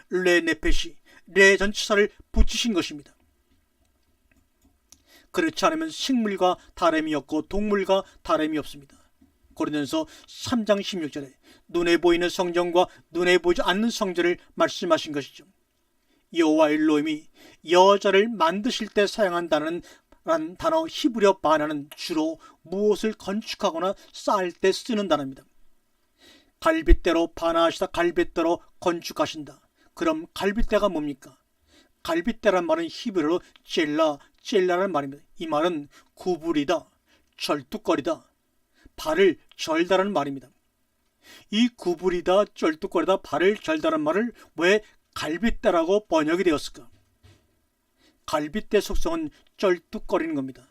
레네페시, 레전치사를 붙이신 것입니다. 그렇지 않으면 식물과 다름이 없고 동물과 다름이 없습니다. 고린도전서 3장 16절에 눈에 보이는 성전과 눈에 보이지 않는 성전을 말씀하신 것이죠. 여호와 엘로힘이 여자를 만드실 때 사용한 단어 히브리어 바나는 주로 무엇을 건축하거나 쌓을 때 쓰는 단어입니다. 갈빗대로 바나하시다, 갈빗대로 건축하신다. 그럼 갈빗대가 뭡니까? 갈빗대란 말은 히브리어로 젤라라는 말입니다. 이 말은 구부리다, 절뚝거리다, 발을 절다라는 말입니다. 이 구부리다, 절뚝거리다, 발을 절다라는 말을 왜 갈빗대라고 번역이 되었을까? 갈빗대 속성은 절뚝거리는 겁니다.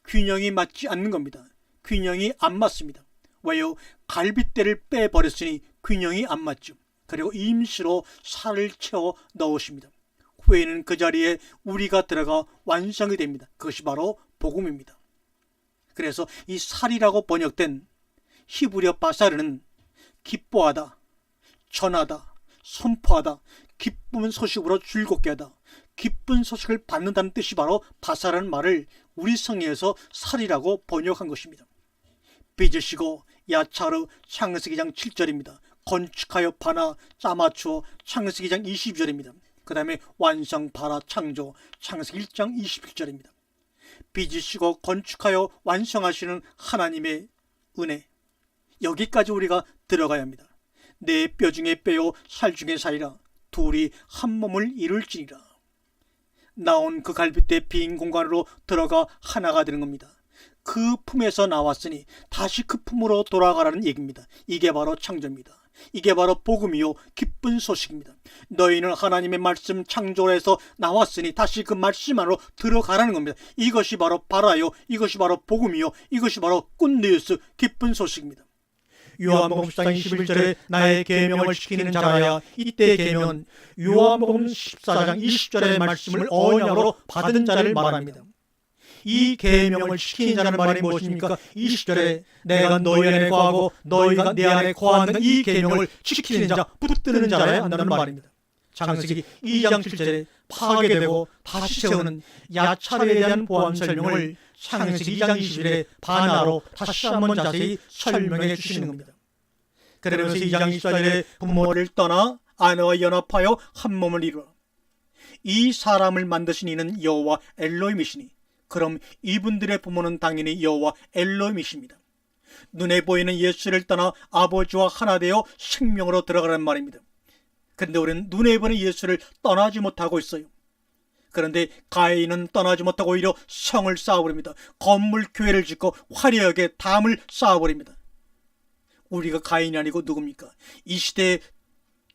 균형이 맞지 않는 겁니다. 균형이 안 맞습니다. 왜요? 갈빗대를 빼버렸으니 균형이 안 맞죠. 그리고 임시로 살을 채워 넣으십니다. 후에는 그 자리에 우리가 들어가 완성이 됩니다. 그것이 바로 복음입니다. 그래서 이 살이라고 번역된 히브리어 바사르는 기뻐하다, 전하다, 선포하다, 기쁜 소식으로 즐겁게 하다. 기쁜 소식을 받는다는 뜻이 바로 바사라는 말을 우리 성경에서 살이라고 번역한 것입니다. 빚으시고 야차르 창세기 2장 7절입니다. 건축하여 바나 짜맞추어 창세기 2장 22절입니다. 그 다음에 완성 바라 창조 창세기 1장 21절입니다. 빚으시고 건축하여 완성하시는 하나님의 은혜, 여기까지 우리가 들어가야 합니다. 내 뼈 중에 뼈요 살 중에 살이라 둘이 한 몸을 이룰지니라. 나온 그 갈빗대 빈 공간으로 들어가 하나가 되는 겁니다. 그 품에서 나왔으니 다시 그 품으로 돌아가라는 얘기입니다. 이게 바로 창조입니다. 이게 바로 복음이요 기쁜 소식입니다. 너희는 하나님의 말씀 창조에서 나왔으니 다시 그 말씀 안으로 들어가라는 겁니다. 이것이 바로 바라요, 이것이 바로 복음이요, 이것이 바로 굿뉴스 기쁜 소식입니다. 요한복음 14장 21절에 나의 계명을 지키는 자라야. 이때 계명은 요한복음 14장 20절의 말씀을 언약으로 받은 자를 말합니다. 이 계명을 지키는 자는 말이 무엇입니까? 20절에 내가 너희 안에 거하고 너희가 내 안에 거하는 이 계명을 지키는 자, 붙드는 자라야 한다는 말입니다. 창세기 2장 7절에 파괴되고 다시 세우는 야차르에 대한 보완 설명을 창세기 2장 20절에 바나로 다시 한번 자세히 설명해 주시는 겁니다. 그러면서 2장 24절에 부모를 떠나 아내와 연합하여 한 몸을 이루어 이 사람을 만드신 이는 여호와 엘로힘이시니 그럼 이분들의 부모는 당연히 여호와 엘로힘이십니다. 눈에 보이는 예수를 떠나 아버지와 하나 되어 생명으로 들어가란 말입니다. 그런데 우리는 눈에 보이는 예수를 떠나지 못하고 있어요. 그런데 가인은 떠나지 못하고 오히려 성을 쌓아버립니다. 건물 교회를 짓고 화려하게 담을 쌓아버립니다. 우리가 가인이 아니고 누굽니까? 이 시대의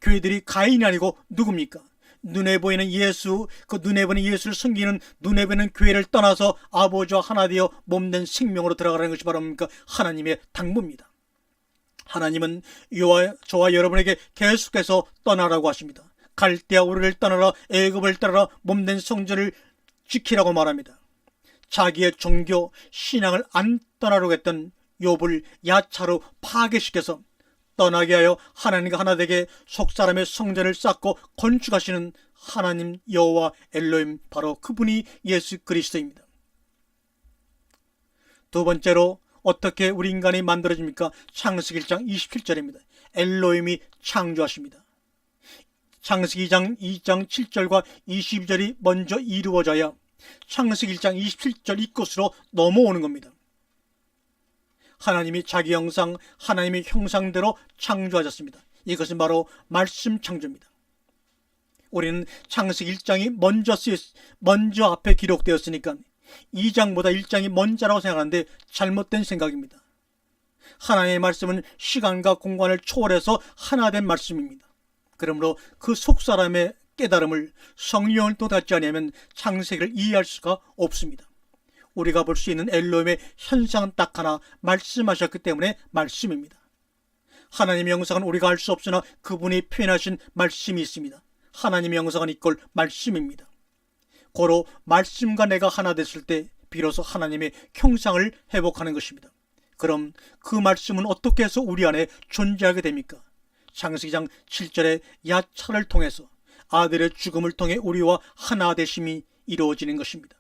교회들이 가인이 아니고 누굽니까? 눈에 보이는 예수, 그 눈에 보이는 예수를 섬기는 눈에 보이는 교회를 떠나서 아버지와 하나 되어 몸된 생명으로 들어가라는 것이 바로 뭡니까? 하나님의 당부입니다. 하나님은 저와 여러분에게 계속해서 떠나라고 하십니다. 갈대아 우르를 떠나라, 애굽을 떠나라, 몸된 성전을 지키라고 말합니다. 자기의 종교, 신앙을 안 떠나려고 했던 욥을 야차로 파괴시켜서 떠나게 하여 하나님과 하나 되게 속사람의 성전을 쌓고 건축하시는 하나님 여호와 엘로힘, 바로 그분이 예수 그리스도입니다. 두 번째로 어떻게 우리 인간이 만들어집니까? 창세기 1장 27절입니다. 엘로힘이 창조하십니다. 창세기 2장 7절과 22절이 먼저 이루어져야 창세기 1장 27절 이곳으로 넘어오는 겁니다. 하나님이 자기 형상, 하나님의 형상대로 창조하셨습니다. 이것은 바로 말씀 창조입니다. 우리는 창세기 1장이 먼저 앞에 기록되었으니까 2장보다 1장이 먼저라고 생각하는데 잘못된 생각입니다. 하나님의 말씀은 시간과 공간을 초월해서 하나 된 말씀입니다. 그러므로 그 속사람의 깨달음을 성령을 또 닫지 않으면 창세기를 이해할 수가 없습니다. 우리가 볼 수 있는 엘로힘의 현상은 딱 하나, 말씀하셨기 때문에 말씀입니다. 하나님의 영상은 우리가 알 수 없으나 그분이 표현하신 말씀이 있습니다. 하나님의 영상은 이꼴 말씀입니다. 고로 말씀과 내가 하나 됐을 때 비로소 하나님의 형상을 회복하는 것입니다. 그럼 그 말씀은 어떻게 해서 우리 안에 존재하게 됩니까? 창세기 2장 7절에 야차를 통해서 아들의 죽음을 통해 우리와 하나 되심이 이루어지는 것입니다.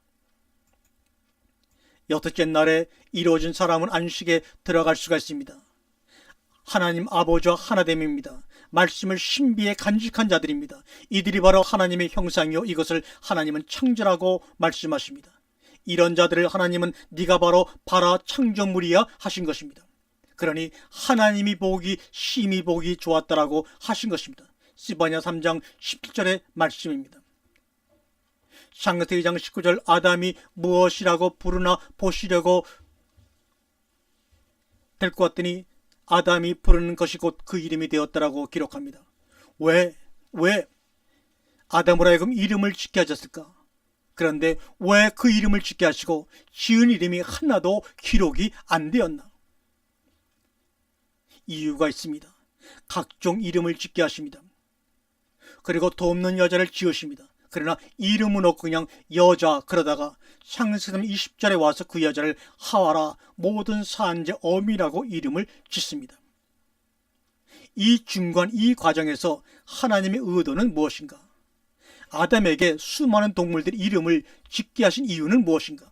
여섯째 날에 이루어진 사람은 안식에 들어갈 수가 있습니다. 하나님 아버지와 하나됨입니다. 말씀을 신비에 간직한 자들입니다. 이들이 바로 하나님의 형상이요 이것을 하나님은 창조라고 말씀하십니다. 이런 자들을 하나님은 네가 바로 바라 창조물이야 하신 것입니다. 그러니 하나님이 보기 심히 보기 좋았다라고 하신 것입니다. 스바냐 3장 17절의 말씀입니다. 창세기 2장 19절 아담이 무엇이라고 부르나 보시려고 데리고 왔더니 아담이 부르는 것이 곧 그 이름이 되었다라고 기록합니다. 왜 아담으로 하여금 이름을 짓게 하셨을까? 그런데 왜 그 이름을 짓게 하시고 지은 이름이 하나도 기록이 안 되었나? 이유가 있습니다. 각종 이름을 짓게 하십니다. 그리고 돕는 여자를 지으십니다. 그러나 이름은 없고 그냥 여자, 그러다가 창세기 20절에 와서 그 여자를 하와라 모든 산재 어미라고 이름을 짓습니다. 이 중간 이 과정에서 하나님의 의도는 무엇인가? 아담에게 수많은 동물들의 이름을 짓게 하신 이유는 무엇인가?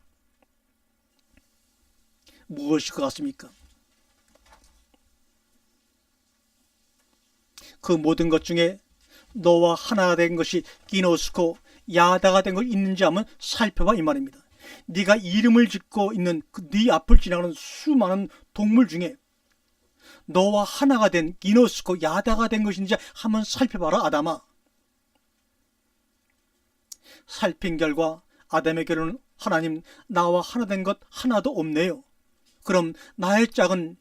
무엇일 것 같습니까? 그 모든 것 중에 너와 하나가 된 것이 기노스코 야다가 된 것이 있는지 한번 살펴봐 이 말입니다. 네가 이름을 짓고 있는 네 앞을 지나가는 수많은 동물 중에 너와 하나가 된 기노스코 야다가 된 것인지 한번 살펴봐라 아담아. 살핀 결과 아담에게는 하나님 나와 하나 된 것 하나도 없네요. 그럼 나의 짝은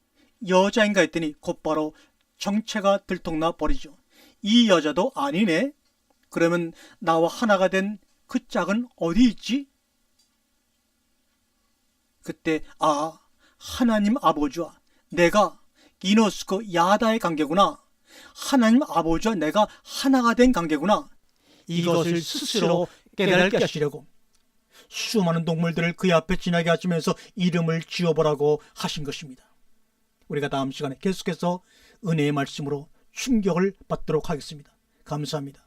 여자인가 했더니 곧바로 정체가 들통나 버리죠. 이 여자도 아니네. 그러면 나와 하나가 된 그 짝은 어디 있지? 그때 하나님 아버지와 내가 기노스코 야다의 관계구나. 하나님 아버지와 내가 하나가 된 관계구나. 이것을 스스로 깨닫게 하시려고 수많은 동물들을 그의 앞에 지나게 하시면서 이름을 지어보라고 하신 것입니다. 우리가 다음 시간에 계속해서 은혜의 말씀으로 충격을 받도록 하겠습니다. 감사합니다.